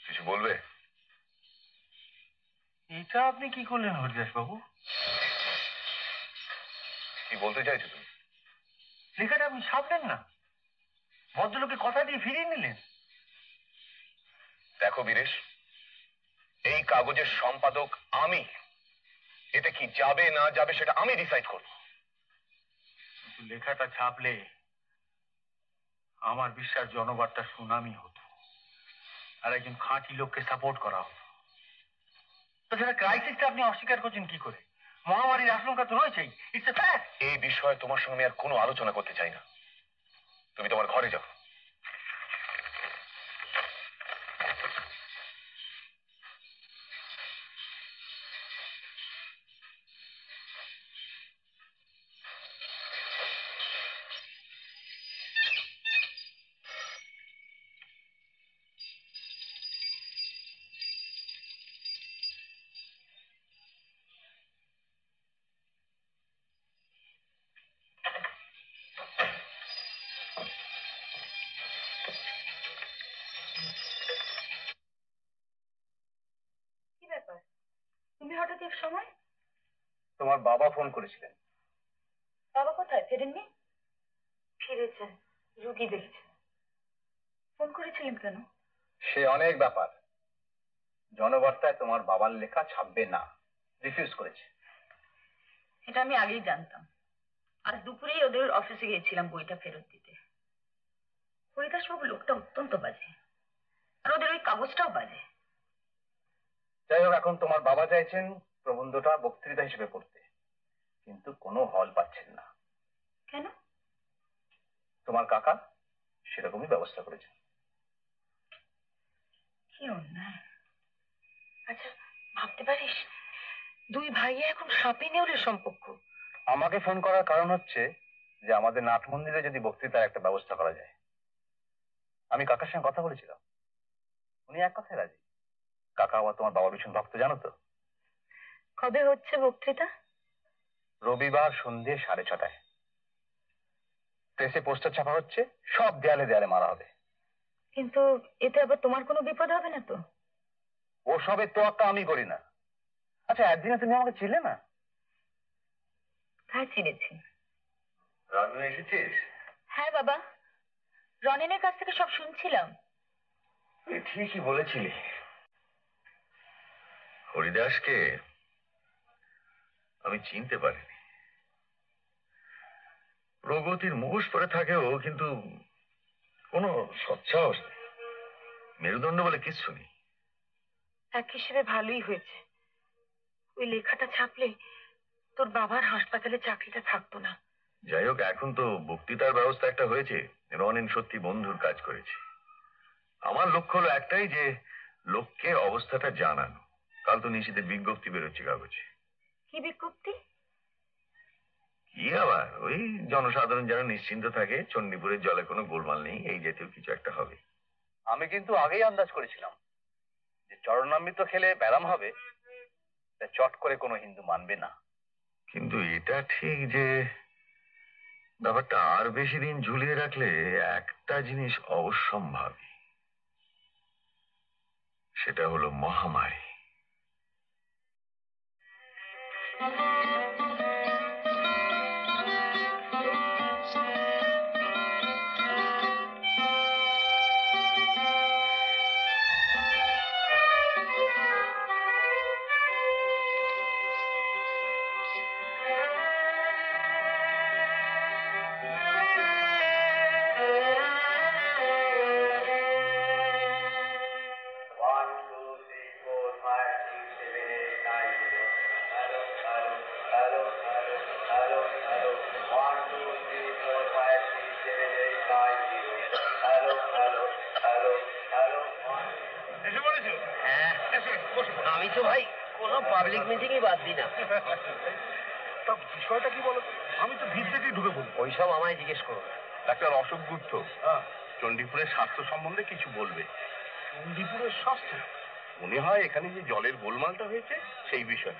কিছু বলবে? এটা আপনি কি করলেন হরিদাস বাবু? কি বলতে চাইছো তুমি? লেখাটা আপনি ছাপলেন না, ভদ্রলোকে কথা দিয়ে ফিরিয়ে নিলেন। দেখো বীরেশ, এই কাগজের সম্পাদক আমি। এতে কি যাবে না যাবে সেটা আমি ডিসাইড করব। কিন্তু লেখাটা ছাপলে আমার বিশ্বাস জনবার্তা সুনামি হতো, আর একজন খাঁটি লোককে সাপোর্ট করা হতো। তাছাড়া ক্রাইসিসটা আপনি অস্বীকার করছেন কি করে? মহামারীর আশঙ্কা তো রয়েছেই। It's a fact. এই বিষয়ে তোমার সঙ্গে আমি আর কোনো আলোচনা করতে চাই না। তুমি তোমার ঘরে যাও। কি ব্যাপার, তুমি হঠাৎ এক সময়? তোমার বাবা ফোন করেছিলেন। বাবা কোথায়, ফেরেননি? ফিরেছেন, রুগী দেখছেন। ফোন করেছিলেন কেন? সে অনেক ব্যাপার। জনবার্তায় তোমার বাবার লেখা ছাপবে না, রিফিউজ করেছে। এটা আমি আগেই জানতাম। আজ দুপুরেই ওদের অফিসে গিয়েছিলাম বইটা ফেরত দিতে। হরিদাস বাবু লোকটা অত্যন্ত বাজে, আর ওদের ওই কাগজটাও বাজে। যাই হোক, এখন তোমার বাবা চাইছেন প্রবন্ধটা বক্তৃতা হিসেবে পড়তে, কিন্তু কোনো হল পাচ্ছেন না। কেন? তোমার কাকা সেরকমই ব্যবস্থা করেছেন। কি অন্যায়। আচ্ছা, ভাবতে পারিস দুই ভাইয়া এখন সাপে নেউলের সম্পর্ক। আমাকে ফোন করার কারণ হচ্ছে যে আমাদের নাট মন্দিরে যদি বক্তৃতার একটা ব্যবস্থা করা যায়। আমি কাকার সঙ্গে কথা বলেছিলাম, উনি এক কথায় রাজি। কাকা আবার তোমার বাবার ভীষণ ভক্ত, জানো তো। কবে হচ্ছে বক্তৃতা? রবিবার সন্ধ্যে 6:30টায়। প্রেসে পোস্টার ছাপা হচ্ছে, সব দেয়ালে দেয়ালে মারা হবে। কিন্তু এতে আবার তোমার কোনো বিপদ হবে না তো? ও সবের তোয়াক্কা আমি করি না। আচ্ছা, একদিনে তুমি আমাকে চিনলে না? হ্যাঁ, চিনেছি। রানু এসেছিস? হ্যাঁ বাবা, রনেনের কাছ থেকে সব শুনছিলাম। তুই ঠিকই বলেছিলি। হরিদাসকে আমি চিনতে পারিনি। প্রগতির মুখোশ পরে থাকেও, কিন্তু কোনো সৎসাহস নেই, মেরুদণ্ড বলে কিচ্ছু নেই। এক হিসেবে ভালোই হয়েছে, ওই লেখাটা ছাপলে তোর বাবার হাসপাতালে চাকরিটা থাকতো না। যাই হোক, এখন তো বক্তৃতার ব্যবস্থা একটা হয়েছে। রনেন সত্যি বন্ধুর কাজ করেছে। আমার লক্ষ্য হলো একটাই, যে লোককে অবস্থাটা জানানো। কাল তো নিশীথের বিজ্ঞপ্তি বেরোচ্ছে কাগজে। কি বিজ্ঞপ্তি? কি আবার, ওই জনসাধারণ যেন নিশ্চিন্ত থাকে, চণ্ডীপুরের জলে কোনো গোলমাল নেই, এই জাতীয় কিছু একটা হবে। আমি কিন্তু আগেই আন্দাজ করেছিলাম যে চরণামৃত খেলে ব্যারাম হবে, তা চট করে কোনো হিন্দু মানবে না। কিন্তু এটা ঠিক যে ব্যাপারটা আর বেশি দিন ঝুলিয়ে রাখলে একটা জিনিস অবশ্যম্ভাবী, সেটা হলো মহামারী। কোনো পাবলিক মিটিংই বাদ দিই না। তা বিষয়টা কি বলো? আমি তো ভিড় থেকেই ঢুকে পড়ি। ওইসব আমায় জিজ্ঞেস করো না। ডাক্তার অশোক গুপ্ত চণ্ডীপুরের স্বাস্থ্য সম্বন্ধে কিছু বলবে। চণ্ডীপুরের স্বাস্থ্য? মনে হয় এখানে যে জলের গোলমালটা হয়েছে সেই বিষয়ে।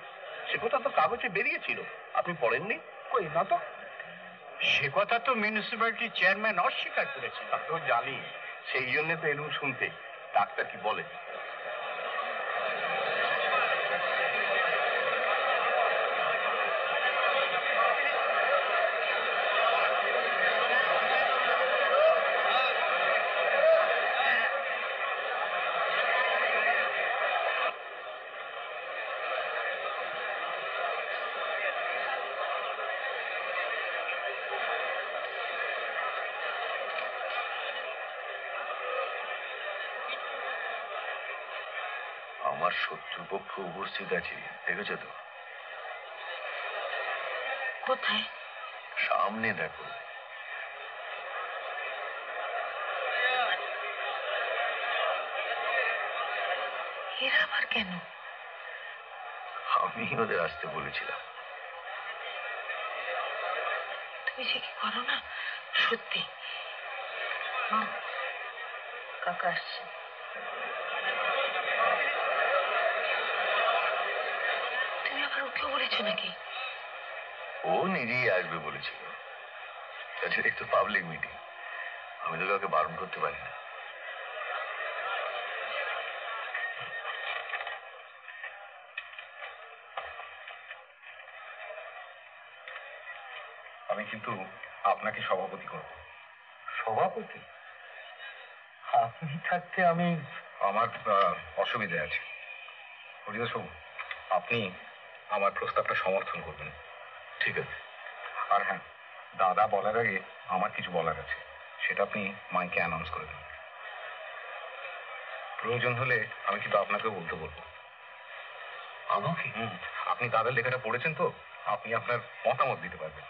সে কথা তো কাগজে বেরিয়েছিল, আপনি পড়েননি? কই না তো। সে কথা তো মিউনিসিপ্যালিটি চেয়ারম্যান অস্বীকার করেছে। তা তো জানি, সেই জন্য তো এরকম শুনতে। ডাক্তার কি বলে? আমার শত্রুপক্ষ উপস্থিত আছে, দেখেছো তো? কোথায়? সামনে দেখো। এরা আবার কেন? আমি ওদের আসতে বলেছিলাম। তুমি সে কি করো না? সত্যি কাকা আসছে। তুমি আবার ওকেও বলেছো নাকি? ও নিজেই আসবে বলেছিল। তাছাড়া একটু পাবলিক মিটিং, আমি তো কাউকে বারণ করতে পারি না। আমি কিন্তু আপনাকে সভাপতি করব। সভাপতি? আপনি থাকতে আমি আমার অসুবিধা আছে। হরিদাসবাবু, আপনি আমার প্রস্তাবটা সমর্থন করবেন। ঠিক আছে। আর হ্যাঁ, দাদা বলার আগে আমার কিছু বলার আছে, সেটা আপনি মাইকে অ্যানাউন্স করে দেন। প্রয়োজন হলে আমি কিন্তু আপনাকেও বলতে বলবো। আমাকে? আপনি দাদার লেখাটা পড়েছেন তো, আপনি আপনার মতামত দিতে পারবেন।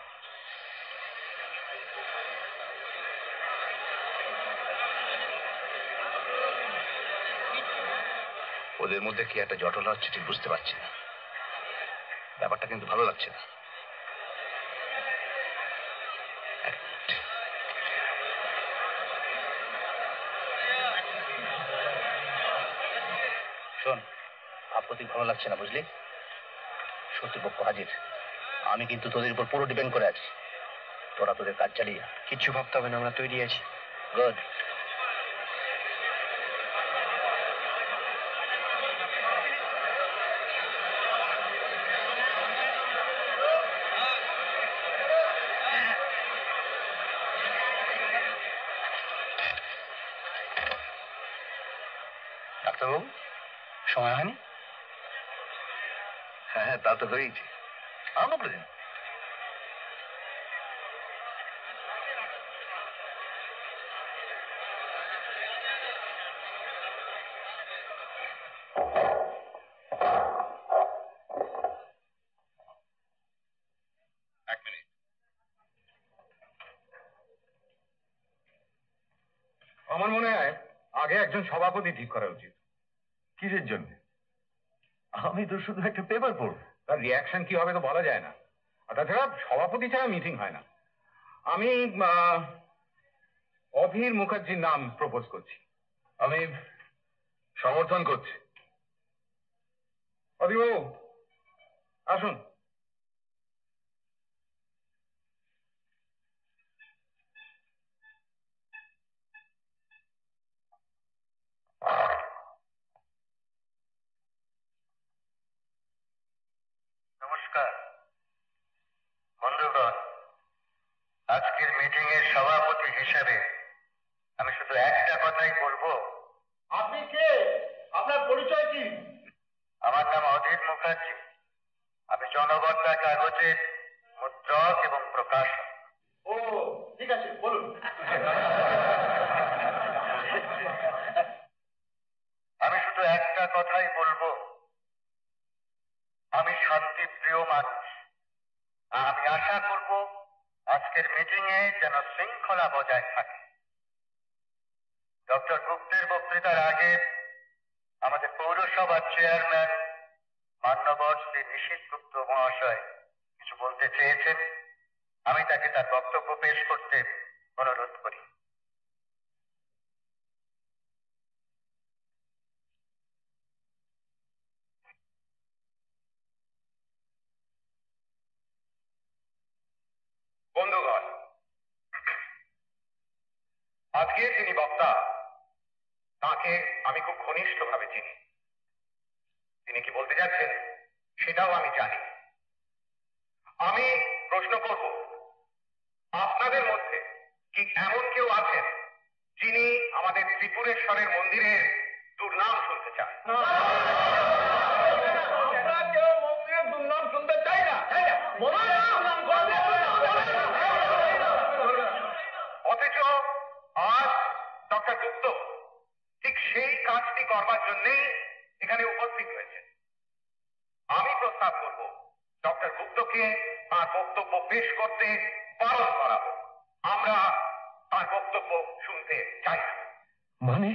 ওদের মধ্যে কি একটা জটলা হচ্ছে ঠিক বুঝতে পারছি না। ব্যাপারটা কিন্তু ভালো লাগছে না। শোন, আপত্তি ভালো লাগছে না বুঝলি? শত্রুপক্ষ হাজির। আমি কিন্তু তোদের উপর পুরো ডিপেন্ড করে আছি। তোরা তোদের কাজ চালিয়ে যা। কিচ্ছু ভাবতে হবে না, আমরা তৈরি আছি। গুড। ডাক্তারবাবু, সময় হয়নি? হ্যাঁ হ্যাঁ, তা তো হয়েছে। আমরা প্রেজেন্ট। আমার মনে হয় আগে একজন সভাপতি ঠিক করা উচিত। কিসের জন্য? আমি তো শুধু একটা পেপার পড়বো। তার রিয়াকশন কি হবে তো বলা যায় না। আর তাছাড়া সভাপতি ছাড়া মিটিং হয় না। আমি অধীর মুখার্জির নাম প্রপোজ করছি। আমি সমর্থন করছি। অধীরবাবু আসুন। নমস্কার বন্ধুগণ, আজকের মিটিং এর সভাপতি হিসেবে আমি শুধু একটা কথাই বলবো। আপনি কে? আপনার পরিচয় কি? আমার নাম অধীর মুখার্জি। আমি জনবার্তা কাগজের মুদ্রক এবং প্রকাশক। ও ঠিক আছে, বলুন। আমি শুধু একটা কথাই বলবো, আমি শান্তিপ্রিয় মানুষ। আর আমি আশা করব আজকের মিটিং এ যেন শৃঙ্খলা বজায় থাকে। ডক্টর গুপ্তের বক্তৃতার আগে আমাদের পৌরসভার চেয়ারম্যান মান্যবর শ্রী নিশীথ গুপ্ত মহাশয় কিছু বলতে চেয়েছেন, আমি তাকে তার বক্তব্য পেশ করতে অনুরোধ করি। বন্ধুগণ, আজকে যিনি বক্তা তাকে আমি খুব ঘনিষ্ঠভাবে চিনি। তিনি কি বলতে যাচ্ছেন সেটাও আমি জানি। আমি প্রশ্ন করব, আপনাদের মধ্যে কি এমন কেউ আছেন যিনি আমাদের ত্রিপুরেশ্বরের মন্দিরের দুর্নাম শুনতে চান? আমরা কেউ মন্দিরের দুর্নাম শুনতে চাই না। অথচ আজ ডক্টর গুপ্ত ঠিক সেই কাজটি করবার জন্যই এখানে উপস্থিত হয়েছে। আমি প্রস্তাব করব ডক্টর গুপ্তকে তার বক্তব্য পেশ করতে বারণ করা হোক। আমরা তার বক্তব্য শুনতে চাই না। মানে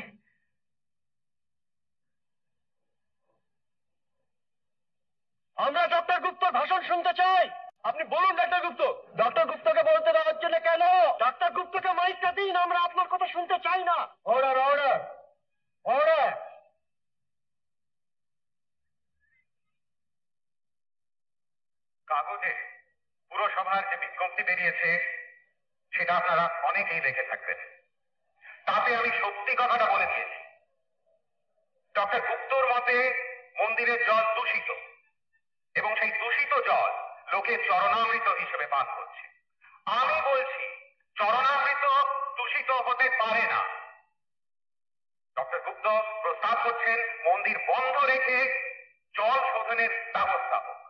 আমরা ডক্টর গুপ্তর ভাষণ শুনতে চাই। আপনি বলুন ডক্টর গুপ্ত। ডক্টর গুপ্তকে বলতে দেওয়া হচ্ছে না কেন? ডক্টর গুপ্তকে মাইকটা দিন, আমরা আপনার কথা শুনতে চাই না। Order, order, order. কাগজে পুরসভার যে বিজ্ঞপ্তি বেরিয়েছে সেটা আপনারা অনেকেই দেখে থাকবেন। তাতে আমি সত্যি কথাটা বলে দিয়েছি। ডক্টর গুপ্তর মতে মন্দিরের জল দূষিত এবং সেই দূষিত জল লোকে চরণামৃত হিসেবে পান করছে। আমি বলছি চরণামৃত দূষিত হতে পারে না। ডক্টর গুপ্ত প্রস্তাব করছেন মন্দির বন্ধ রেখে জল শোধনের ব্যবস্থা হোক।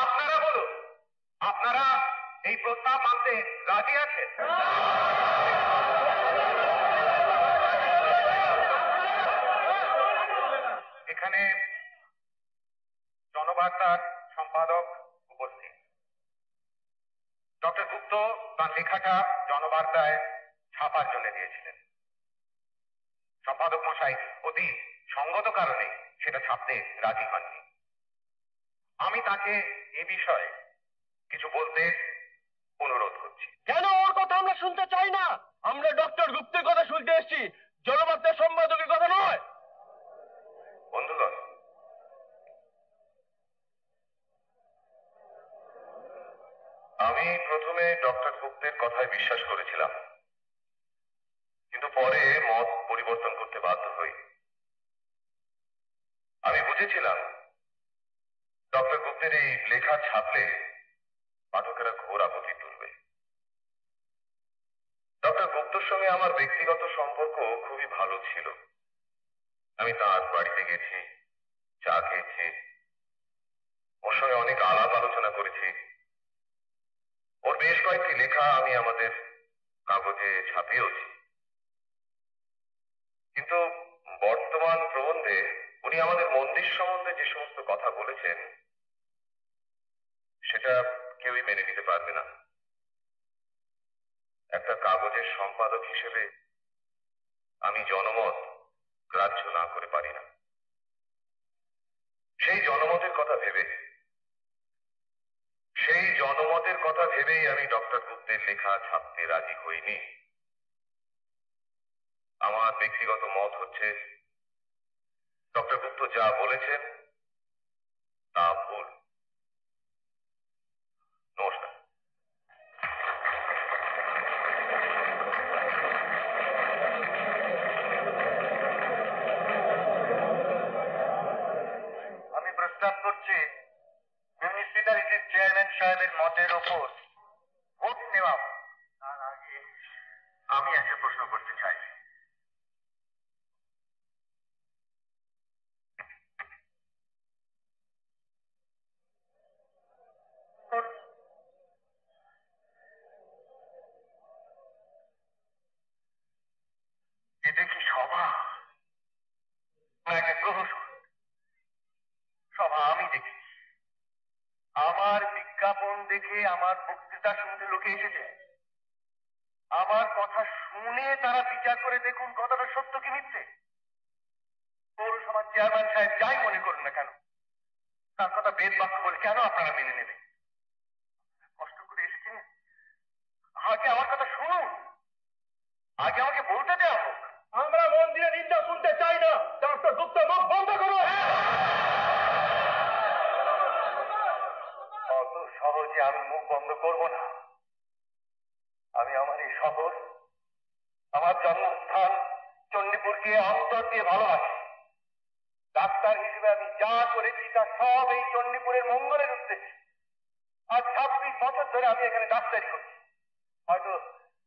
আপনারা বলুন, আপনারা এই প্রস্তাব মানতে রাজি আছেন? এখানে জনবার্তার সম্পাদক উপস্থিত। ডক্টর গুপ্ত তার লেখাটা জনবার্তায় ছাপার জন্য দিয়েছিলেন। সম্পাদক মশাই অতি সঙ্গত কারণে সেটা ছাপতে রাজি হননি। আমি তাকে এ বিষয়ে কিছু বলতে অনুরোধ করছি। কেন ওর কথা আমরা শুনতে চাই না? আমরা ডক্টর গুপ্তের কথা শুনতে এসেছি, জনবার্তার সম্পাদকের কথা নয়। বন্ধুগণ, আমি প্রথমে ডক্টর গুপ্তের কথায় বিশ্বাস করেছিলাম, কিন্তু পরে মত পরিবর্তন করতে বাধ্য হই। আমি বুঝেছিলাম ডক্টর গুপ্তের এই লেখা ছাপলে পাঠকেরা ঘোর আপত্তি তুলবে। ডক্টর গুপ্তর সঙ্গে আমার ব্যক্তিগত সম্পর্ক খুবই ভালো ছিল। আমি তার বাড়িতে গেছি, চা খেয়েছি, ওর সঙ্গে অনেক আলাপ আলোচনা করেছি। ওর বেশ কয়েকটি লেখা আমি আমাদের কাগজে ছাপিয়েওছি। কিন্তু বর্তমান প্রবন্ধে উনি আমাদের মন্দির সম্বন্ধে যে সমস্ত কথা বলেছেন সেটা কেউই মেনে নিতে পারবে না। একটা কাগজের সম্পাদক হিসেবে আমি জনমত গ্রাহ্য না করে পারি না। সেই জনমতের কথা ভেবেই আমি ডক্টর গুপ্তের লেখা ছাপতে রাজি হইনি। আমার ব্যক্তিগত মত হচ্ছে ডক্টর গুপ্ত যা বলেছেন তা ভুল। নমস্কার। আমি প্রস্তাব করছি মিউনিসিপ্যালিটির চেয়ারম্যান সাহেবের মতের ওপর ভোট নেওয়া। তার আগে আমি একটা প্রশ্ন করতে চাই। এটা কি সভা না একটা প্রহসন? সভা আমি দেখি। আমার বিজ্ঞাপন দেখে আমার বক্তৃতা শুনতে লোকে এসেছে। আমার কথা শুনে তারা বিচার করে দেখুন কথাটা সত্য কি মিথ্যে। পৌরসভার চেয়ারম্যান সাহেব যাই মনে করুন না কেন, তার কথা বেদ বাক্য বলে কেন আপনারা মেনে নেবেন? কষ্ট করে এসেছেন, আগে আমার কথা শুনুন, আগে আমাকে বলতে দেওয়া হোক। আমরা মন্দিরে নিন্দা শুনতে চাই না। ডক্টর গুপ্ত, মুখ বন্ধ করুন। অত সহজে আমি মুখ বন্ধ করব না। আমি আমার এই শহর, আমার জন্মস্থান চণ্ডীপুরকে অন্তর দিয়ে ভালোবাসি। ডাক্তার হিসেবে আমি যা করেছি তা সব এই চণ্ডীপুরের মঙ্গলের উদ্দেশ্যে। আজ 26 বছর ধরে আমি এখানে ডাক্তারি করছি। হয়তো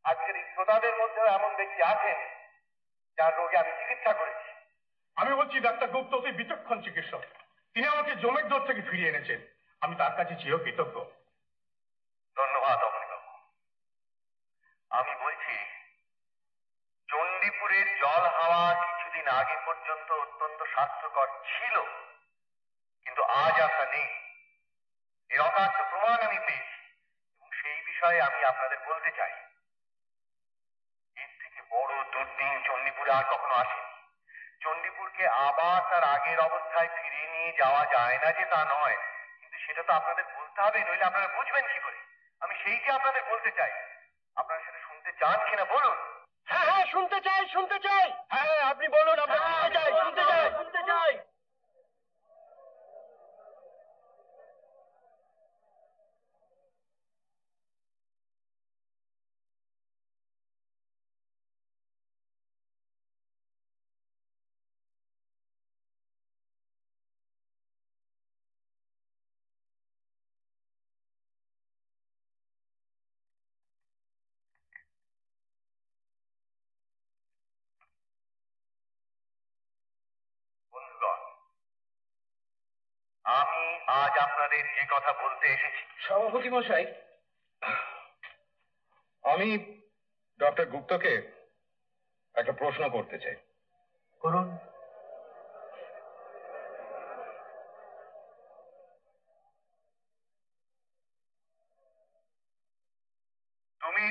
আজকের এই শ্রোতাদের মধ্যেও এমন ব্যক্তি আছেন যার রোগে আমি চিকিৎসা করেছি। আমি বলছি ডাক্তার গুপ্ত অতি বিচক্ষণ চিকিৎসক। তিনি আমাকে জমের দর থেকে ফিরিয়ে এনেছেন। আমি তার কাছে চিরকৃতজ্ঞ। ধন্যবাদ অবনীবাবু। আমি বলছি, চণ্ডীপুরের জল হাওয়া কিছুদিন আগে পর্যন্ত অত্যন্ত স্বাস্থ্যকর ছিল, কিন্তু আজ আর তা নেই। এর অকাট্য প্রমাণ আমি পেয়েছি এবং সেই বিষয়ে আমি আপনাদের বলতে চাই। এর থেকে বড় দুর্দিন চণ্ডীপুরে আর কখনো আসেনি। চণ্ডীপুরকে আবার তার আগের অবস্থায় ফিরিয়ে নিয়ে যাওয়া যায় না যে তা নয়, কিন্তু সেটা তো আপনাদের বলতে হবে, নইলে আপনারা বুঝবেন কি করে? আমি সেইটি আপনাদের বলতে চাই। আপনারা সেটা শুনতে চান কিনা বলুন। হ্যাঁ হ্যাঁ, শুনতে চাই, শুনতে চাই। হ্যাঁ, আপনি বলুন, আমরা শুনতে চাই, শুনতে চাই, শুনতে চাই। বন্ধুগণ, আমি আজ আপনাদের যে কথা বলতে এসেছি। সভাপতি মশাই, আমি ডক্টর গুপ্তকে একটা প্রশ্ন করতে চাই। করুন। তুমি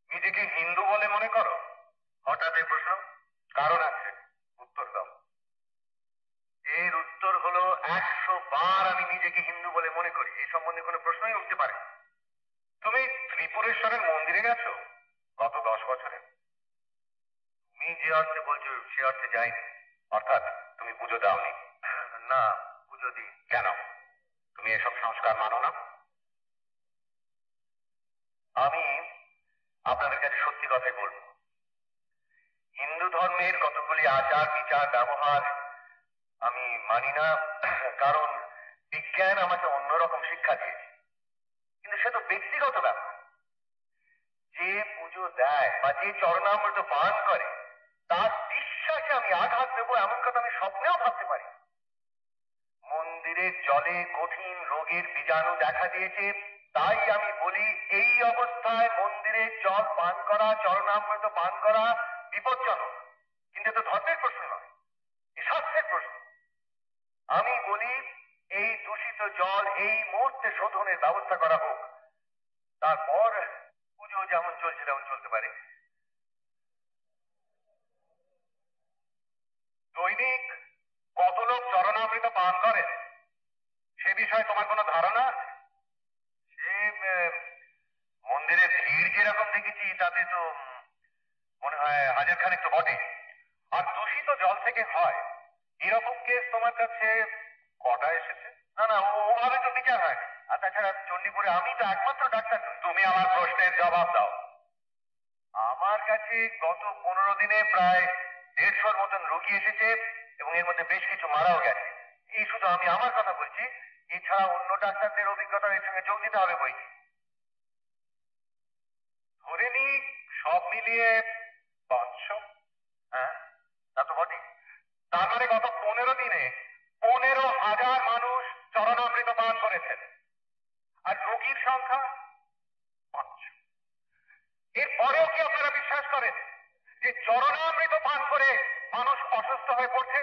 নিজেকে হিন্দু বলে মনে করো? হঠাৎ এই প্রশ্ন? কারণ আছে, উত্তর দাও। এর উত্তর হলো 100 বার আমি নিজেকে হিন্দু বলে মনে করি। এই সম্বন্ধে কোনো প্রশ্নই উঠতে পারে। তুমি ত্রিপুরেশ্বরের মন্দিরে গেছো গত 10 বছরে? তুমি যে অর্থে বলছো সে অর্থে যাইনি, অর্থাৎ তুমি পুজো দাওনি। না, পুজো দিই। কেন? তুমি এসব সংস্কার মানো না? আমি আপনাদের কাছে সত্যি কথাই বলবো, হিন্দু ধর্মের কতগুলি আচার বিচার ব্যবহার আমি মানি না, কারণ বিজ্ঞান আমাকে অন্যরকম শিক্ষা দিয়েছে। কিন্তু সে তো ব্যক্তিগত ব্যাপার। যে পুজো দেয় বা যে চরণামৃত পান করে তার বিশ্বাসে আমি আঘাত দেবো এমন কথা আমি স্বপ্নেও ভাবতে পারি। মন্দিরের জলে কঠিন রোগের বীজাণু দেখা দিয়েছে, তাই আমি বলি এই অবস্থায় মন্দিরের জল পান করা, চরণামৃত পান করা বিপজ্জনক। কিন্তু তো ধর্মের প্রশ্ন নয়, এ স্বাস্থ্যের প্রশ্ন। আমি বলি এই দূষিত জল এই মুহূর্তে শোধনের ব্যবস্থা করা হোক, তারপর পুজো যেমন চলছে তেমন চলতে পারে। দৈনিক কত লোক চরণামৃত পান করেন সে বিষয়ে তোমার কোনো ধারণা আছে? সে মন্দিরে ভিড় যেরকম দেখেছি তাতে তো মনে হয় 1000 খানেক তো বটে। আর দূষিত জল থেকে হয় এরকম কেস তোমার কাছে কটা এসেছে? না না, ওভাবে তো বিচার হয় না। আর তাছাড়া চণ্ডীপুরে আমি তো একমাত্র ডাক্তার নই। তুমি আমার প্রশ্নের জবাব দাও। আমার কাছে গত 15 দিনে প্রায় 150-র মতন রোগী এসেছে এবং এর মধ্যে বেশ কিছু মারাও গেছে। এই শুধু আমি আমার কথা বলছি, এছাড়া অন্য ডাক্তারদের অভিজ্ঞতা এর সঙ্গে যোগ দিতে হবে বই। ধরে নি সব মিলিয়ে 500। হ্যাঁ, তা তো বটেই। তার মানে গত 15 দিনে 15,000 মানুষ চরণামৃত পান করেছেন, আর রোগীর সংখ্যা 500। এরপরেও কি আপনারা বিশ্বাস করেন যে চরণামৃত পান করে মানুষ অসুস্থ হয়ে পড়ছে?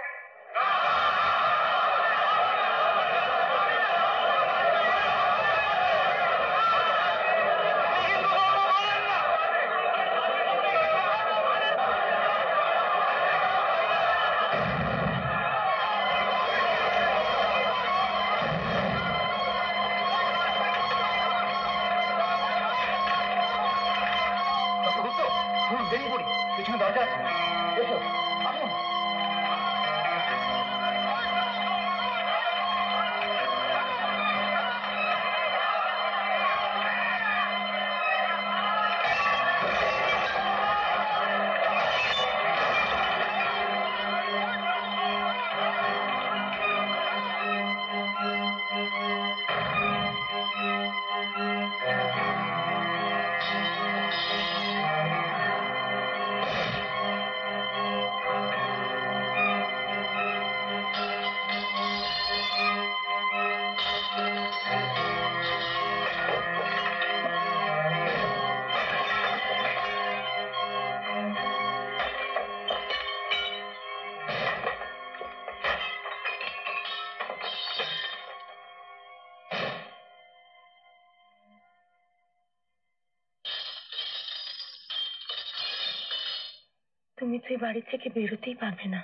তুমি তো এই বাড়ি থেকে বেরোতেই পারবে না।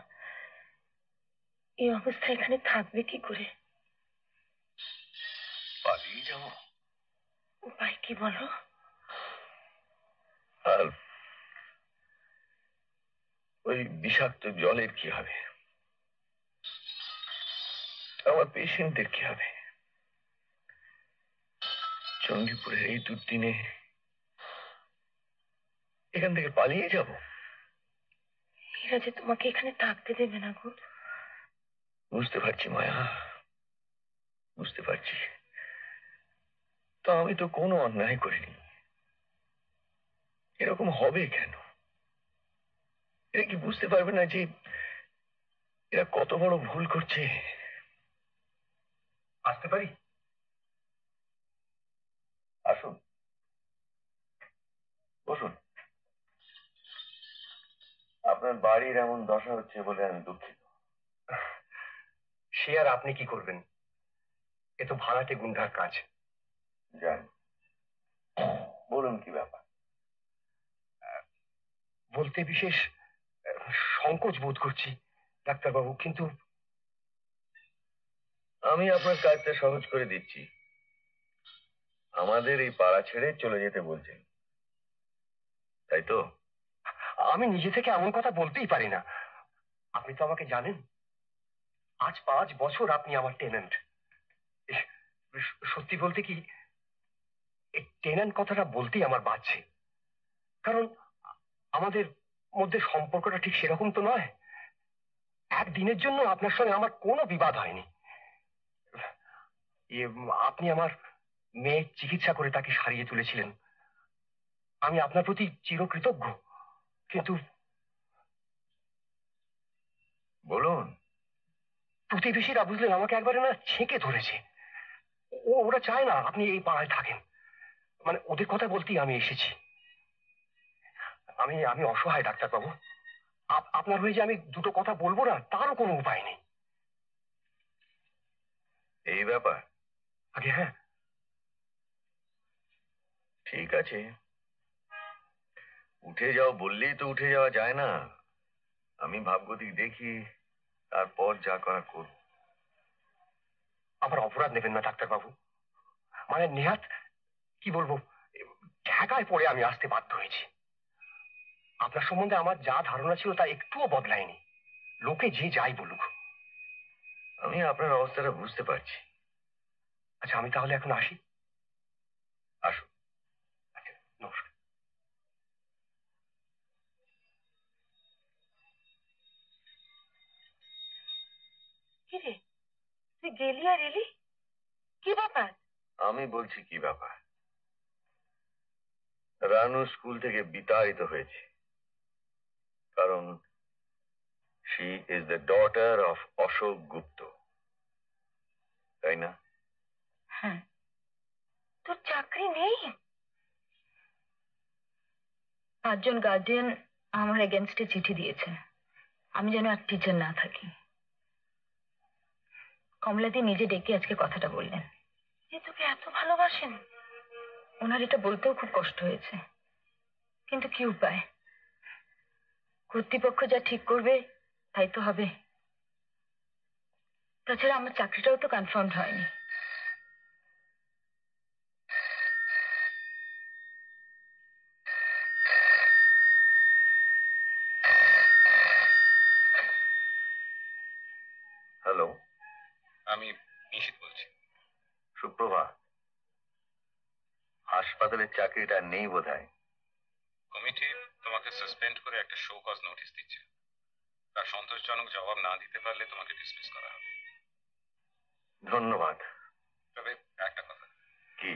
এই অবস্থা এখানে থাকবে কি করে? পালিয়ে যাবো? উপায় কি বলো? আর ওই বিষাক্ত জলের কি হবে? আমার পেশেন্টদের কি হবে? চণ্ডীপুরের এই দুদিনে এখান থেকে পালিয়ে যাব? এরা যে তোমাকে এখানে থাকতে দেবে না গো। বুঝতে পারছি মায়া, বুঝতে পারছি। তো আমি তো কোনো অন্যায় করিনি, এরকম হবে কেন? এরা কি বুঝতে পারবে না যে এরা কত বড় ভুল করছে? আসতে পারি? আসুন, বসুন। আপনার বাড়ির এমন দশা হচ্ছে বলে আমি দুঃখিত। সে আর আপনি কি করবেন? এ তো ভাড়াটে গুন্ডার কাজ। জানি। বলুন কি ব্যাপার? বলতে বিশেষ সংকোচ বোধ করছি ডাক্তারবাবু, কিন্তু আমি আপনার কাজটা সহজ করে দিচ্ছি। আমাদের এই পাড়া ছেড়ে চলে যেতে বলছেন, তাই তো? আমি নিজে থেকে এমন কথা বলতেই পারি না। আপনি তো আমাকে জানেন, আজ 5 বছর আপনি আমার টেনেন্ট। সত্যি বলতে কি, এই টেনেন্ট কথাটা বলতেই আমার বাজছে, কারণ আমাদের মধ্যে সম্পর্কটা ঠিক সেরকম তো নয়। একদিনের জন্য আপনার সঙ্গে আমার কোনো বিবাদ হয়নি। আপনি আমার মেয়ের চিকিৎসা করে তাকে সারিয়ে তুলেছিলেন, আমি আপনার প্রতি চিরকৃতজ্ঞ। কিন্তু বলুন। প্রতিবেশীরা বুঝলেন আমাকে একবারে না ছেঁকে ধরেছে। ওরা চায় না আপনি এই পাড়ায় থাকেন। মানে ওদের কথা বলতেই আমি এসেছি। আমি আমি অসহায় ডাক্তারবাবু। আপনার হয়ে যে আমি দুটো কথা বলবো না, তারও কোনো উপায় নেই। এই ব্যাপার? আগে হ্যাঁ, ঠিক আছে, উঠে যাও বললেই তো উঠে যাওয়া যায় না। আমি ভাবগতিক দেখি, তারপর যা করা করব। আবার অপরাধ নেবেন না ডাক্তারবাবু। মানে নেহাত কি বলবো, ঠেকায় পড়ে আমি আসতে বাধ্য হয়েছি। আপনার সম্বন্ধে আমার যা ধারণা ছিল তা একটুও বদলায়নি, লোকে যে যাই বলুক। আমি আপনার অবস্থাটা বুঝতে পারছি। আচ্ছা, আমি তাহলে এখন আসি। আসুন। আচ্ছা, নমস্কার। কি রে, তুই গেলি আর এলি? কি ব্যাপার? আমি বলছি কি ব্যাপার। রানু স্কুল থেকে বিতাড়িত হয়েছে, কারণ she is the daughter of Ashok Gupta, তাই না? হ্যাঁ। তোর চাকরি নেই? 5 জন গার্ডিয়ান আমার এগেনস্টে চিঠি দিয়েছে, আমি যেন আর টিচার না থাকি। কমলাদি নিজে ডেকে আজকে কথাটা বললেন। যে তোকে এত ভালোবাসেন? ওনার এটা বলতেও খুব কষ্ট হয়েছে, কিন্তু কি উপায়, কর্তৃপক্ষ যা ঠিক করবে তাই তো হবে। তাছাড়া আমার চাকরিটাও তো কনফার্ম হয়নি। হ্যালো, আমি নিশিত বলছি। সুপ্রভাত। হাসপাতালের চাকরিটা নেই বোধহয়। কমিটি তোমাকে সাসপেন্ড করে একটা শো কজ নোটিশ দিচ্ছে। তার সন্তোষজনক জবাব না দিতে পারলে তোমাকে ডিসমিস করা হবে। ধন্যবাদ। তবে একটা কথা, কি?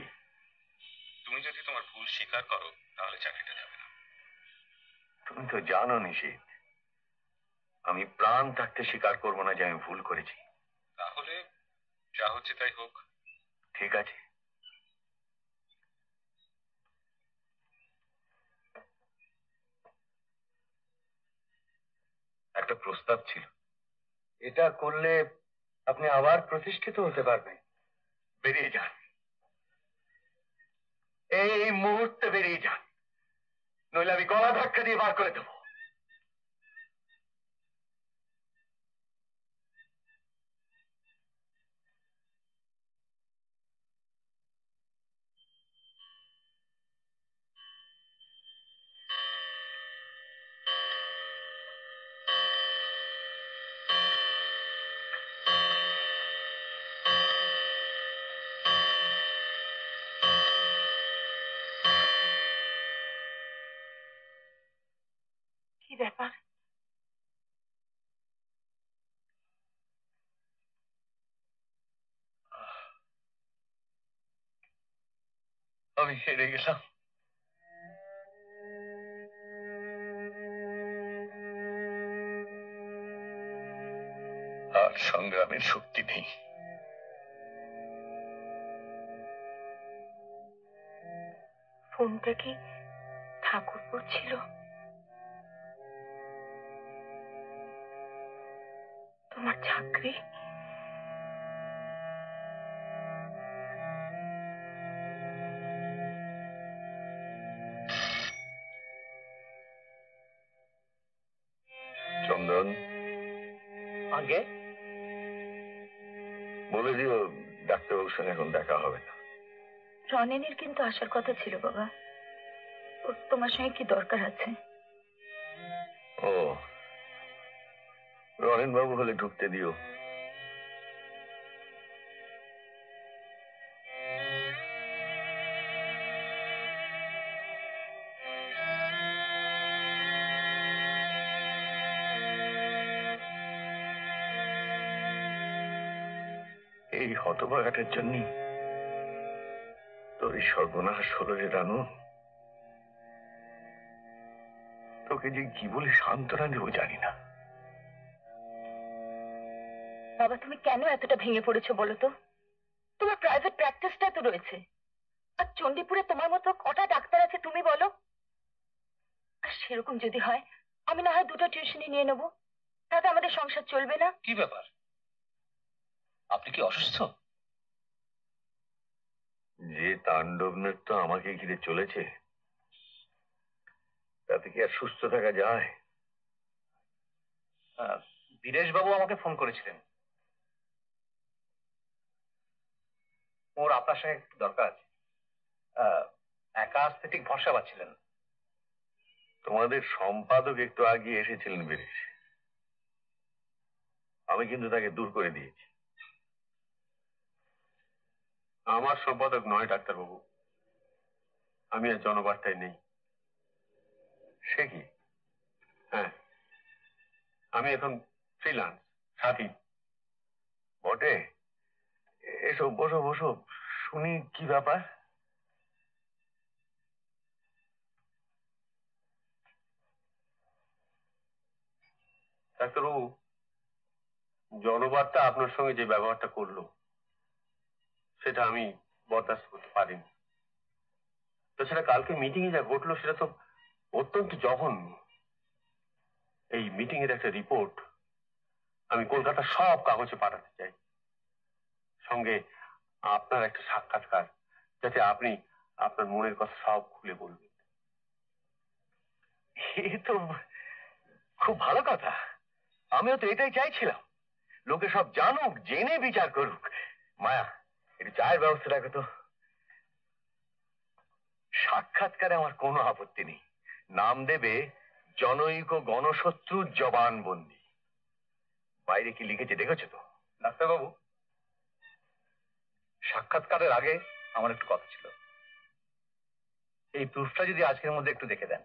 তুমি যদি তোমার ভুল স্বীকার করো তাহলে চাকরিটা যাবে না। তুমি তো জানো নিশিত, আমি প্রাণ থাকতে স্বীকার করবো না যে আমি ভুল করেছি। তাহলে যা হচ্ছে তাই হোক। ঠিক আছে। একটা প্রস্তাব ছিল। এটা করলে আপনি আবার প্রতিষ্ঠিত হতে পারবেন। বেরিয়ে যান, এই মুহূর্তে বেরিয়ে যান, নইলে আমি গলা ধাক্কা দিয়ে বার করে দেবো। আমি হেরে গেলাম। আর সংগ্রামের শক্তি নেই। ফোনটা কি ঠাকুরপুর ছিল? তোমার চাকরি? চন্দন, আগে বলে দিও ডাক্তারবাবুর সঙ্গে এখন দেখা হবে না। রনেনের কিন্তু আসার কথা ছিল বাবা। ওর তোমার সঙ্গে কি দরকার আছে? ও, রনেন বাবু হলে ঢুকতে দিও। এই হতভাগাটার জন্য তোর এই সর্বনাশ হলো রে রানু। তোকে যে কি বলে সান্ত্বনা দেবো জানি না। বাবা তুমি কেন এতটা ভেঙে পড়েছো বলো তো? তোমার প্রাইভেট প্র্যাকটিসটা তো রয়েছে, আর চণ্ডীপুরে তোমার মতো কটা ডাক্তার আছে তুমি বলো। আর সেরকম যদি হয় আমি না হয় দুটো টিউশনই নিয়ে নেবো, তাতে আমাদের সংসার চলবে না? কি ব্যাপার, আপনি কি অসুস্থ? যে তাণ্ডব নৃত্য আমাকে ঘিরে চলেছে তাতে কি আর সুস্থ থাকা যায়? বীরেশ বাবু আমাকে ফোন করেছিলেন, ওর আপনার সঙ্গে একটু দরকার আছে। একা আসতে ঠিক ভরসা পাচ্ছিলেন। তোমাদের সম্পাদক একটু আগে এসেছিলেন বীরেশ, আমি কিন্তু তাকে দূর করে দিয়েছি। আমার সম্পাদক নয় ডাক্তারবাবু, আমি আর জনবার্তায় নেই। সে কি? হ্যাঁ, আমি এখন ফ্রিল্যান্স সাথী। বটে? এসো, বসো বসো, শুনি কি ব্যাপার। ডাক্তারবাবু, জনবার্তা আপনার সঙ্গে যে ব্যবহারটা করলো সেটা আমি বরদাস্ত করতে পারিনি। তাছাড়া কালকে মিটিং এ যা ঘটলো সেটা তো অত্যন্ত জঘন্য। এই মিটিং এর একটা রিপোর্ট আমি কলকাতার সব কাগজে পাঠাতে চাই, সঙ্গে আপনার একটা সাক্ষাৎকার, যাতে আপনি আপনার মনের কথা সব খুলে বলবেন। এ তো খুব ভালো কথা, আমিও তো এটাই চাইছিলাম। লোকে সব জানুক, জেনে বিচার করুক। মায়া, একটু চায়ের ব্যবস্থা রাখো তো। সাক্ষাৎকারে আমার কোনো আপত্তি নেই, নাম দেবে জনৈক গণশত্রুর জবানবন্দি। বাইরে কি লিখেছে দেখেছো তো? ডাক্তারবাবু, সাক্ষাৎকারের আগে আমার একটু কথা ছিল। এই প্রুফটা যদি আজকের মধ্যে একটু দেখে দেন।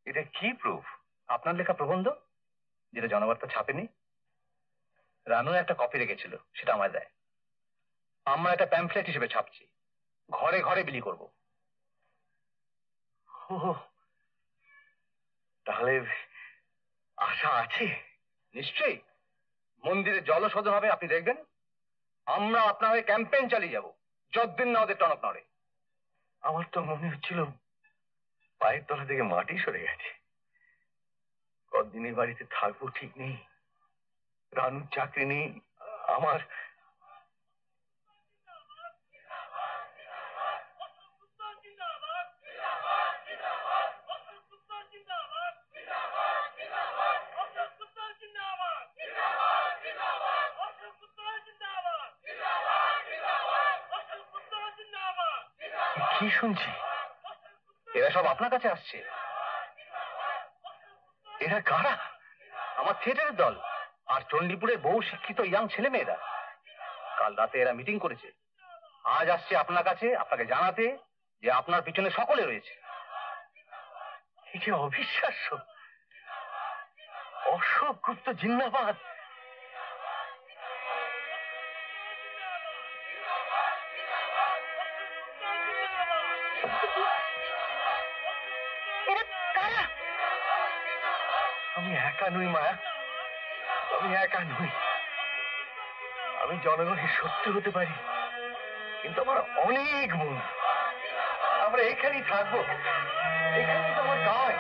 এটা কি প্রুফ? আপনার লেখা প্রবন্ধ, যেটা জনবার্তা ছাপেনি। রানু একটা কপি রেখেছিল, সেটা আমায় দেয়। আমরা একটা প্যাম্পলেট হিসেবে ছাপছি, ঘরে ঘরে বিলি করব। ও, তাহলে আশা আছে? নিশ্চয়ই। মন্দিরে জলশোধন হবে, আপনি দেখবেন। আমরা আপনার হয়ে ক্যাম্পেইন চালিয়ে যাব, যতদিন না ওদের টনক নড়ে। আমার তো মনে হচ্ছিল পায়ের তলা থেকে মাটি সরে গেছে। কতদিনের বাড়িতে থাকবো ঠিক নেই, রানুর চাকরি নেই, আমার কি শুনছি? এরা সব আপনার কাছে আসছে। এরা কারা? আমার থিয়েটারের দল আর চণ্ডীপুরের বহু শিক্ষিত ইয়াং ছেলে মেয়েরা। কাল রাতে এরা মিটিং করেছে, আজ আসছে আপনার কাছে আপনাকে জানাতে যে আপনার পিছনে সকলে রয়েছে। এই যে অবিশ্বাস্য! অশোক গুপ্ত জিন্দাবাদ! এরা কারা? আমি একা নই মায়া, আমি একা নই। আমি জনগণের শত্রু হতে পারি, কিন্তু আমার অনেক বন্ধু। আমরা এখানেই থাকবো, এখানেই তো আমার কাজ।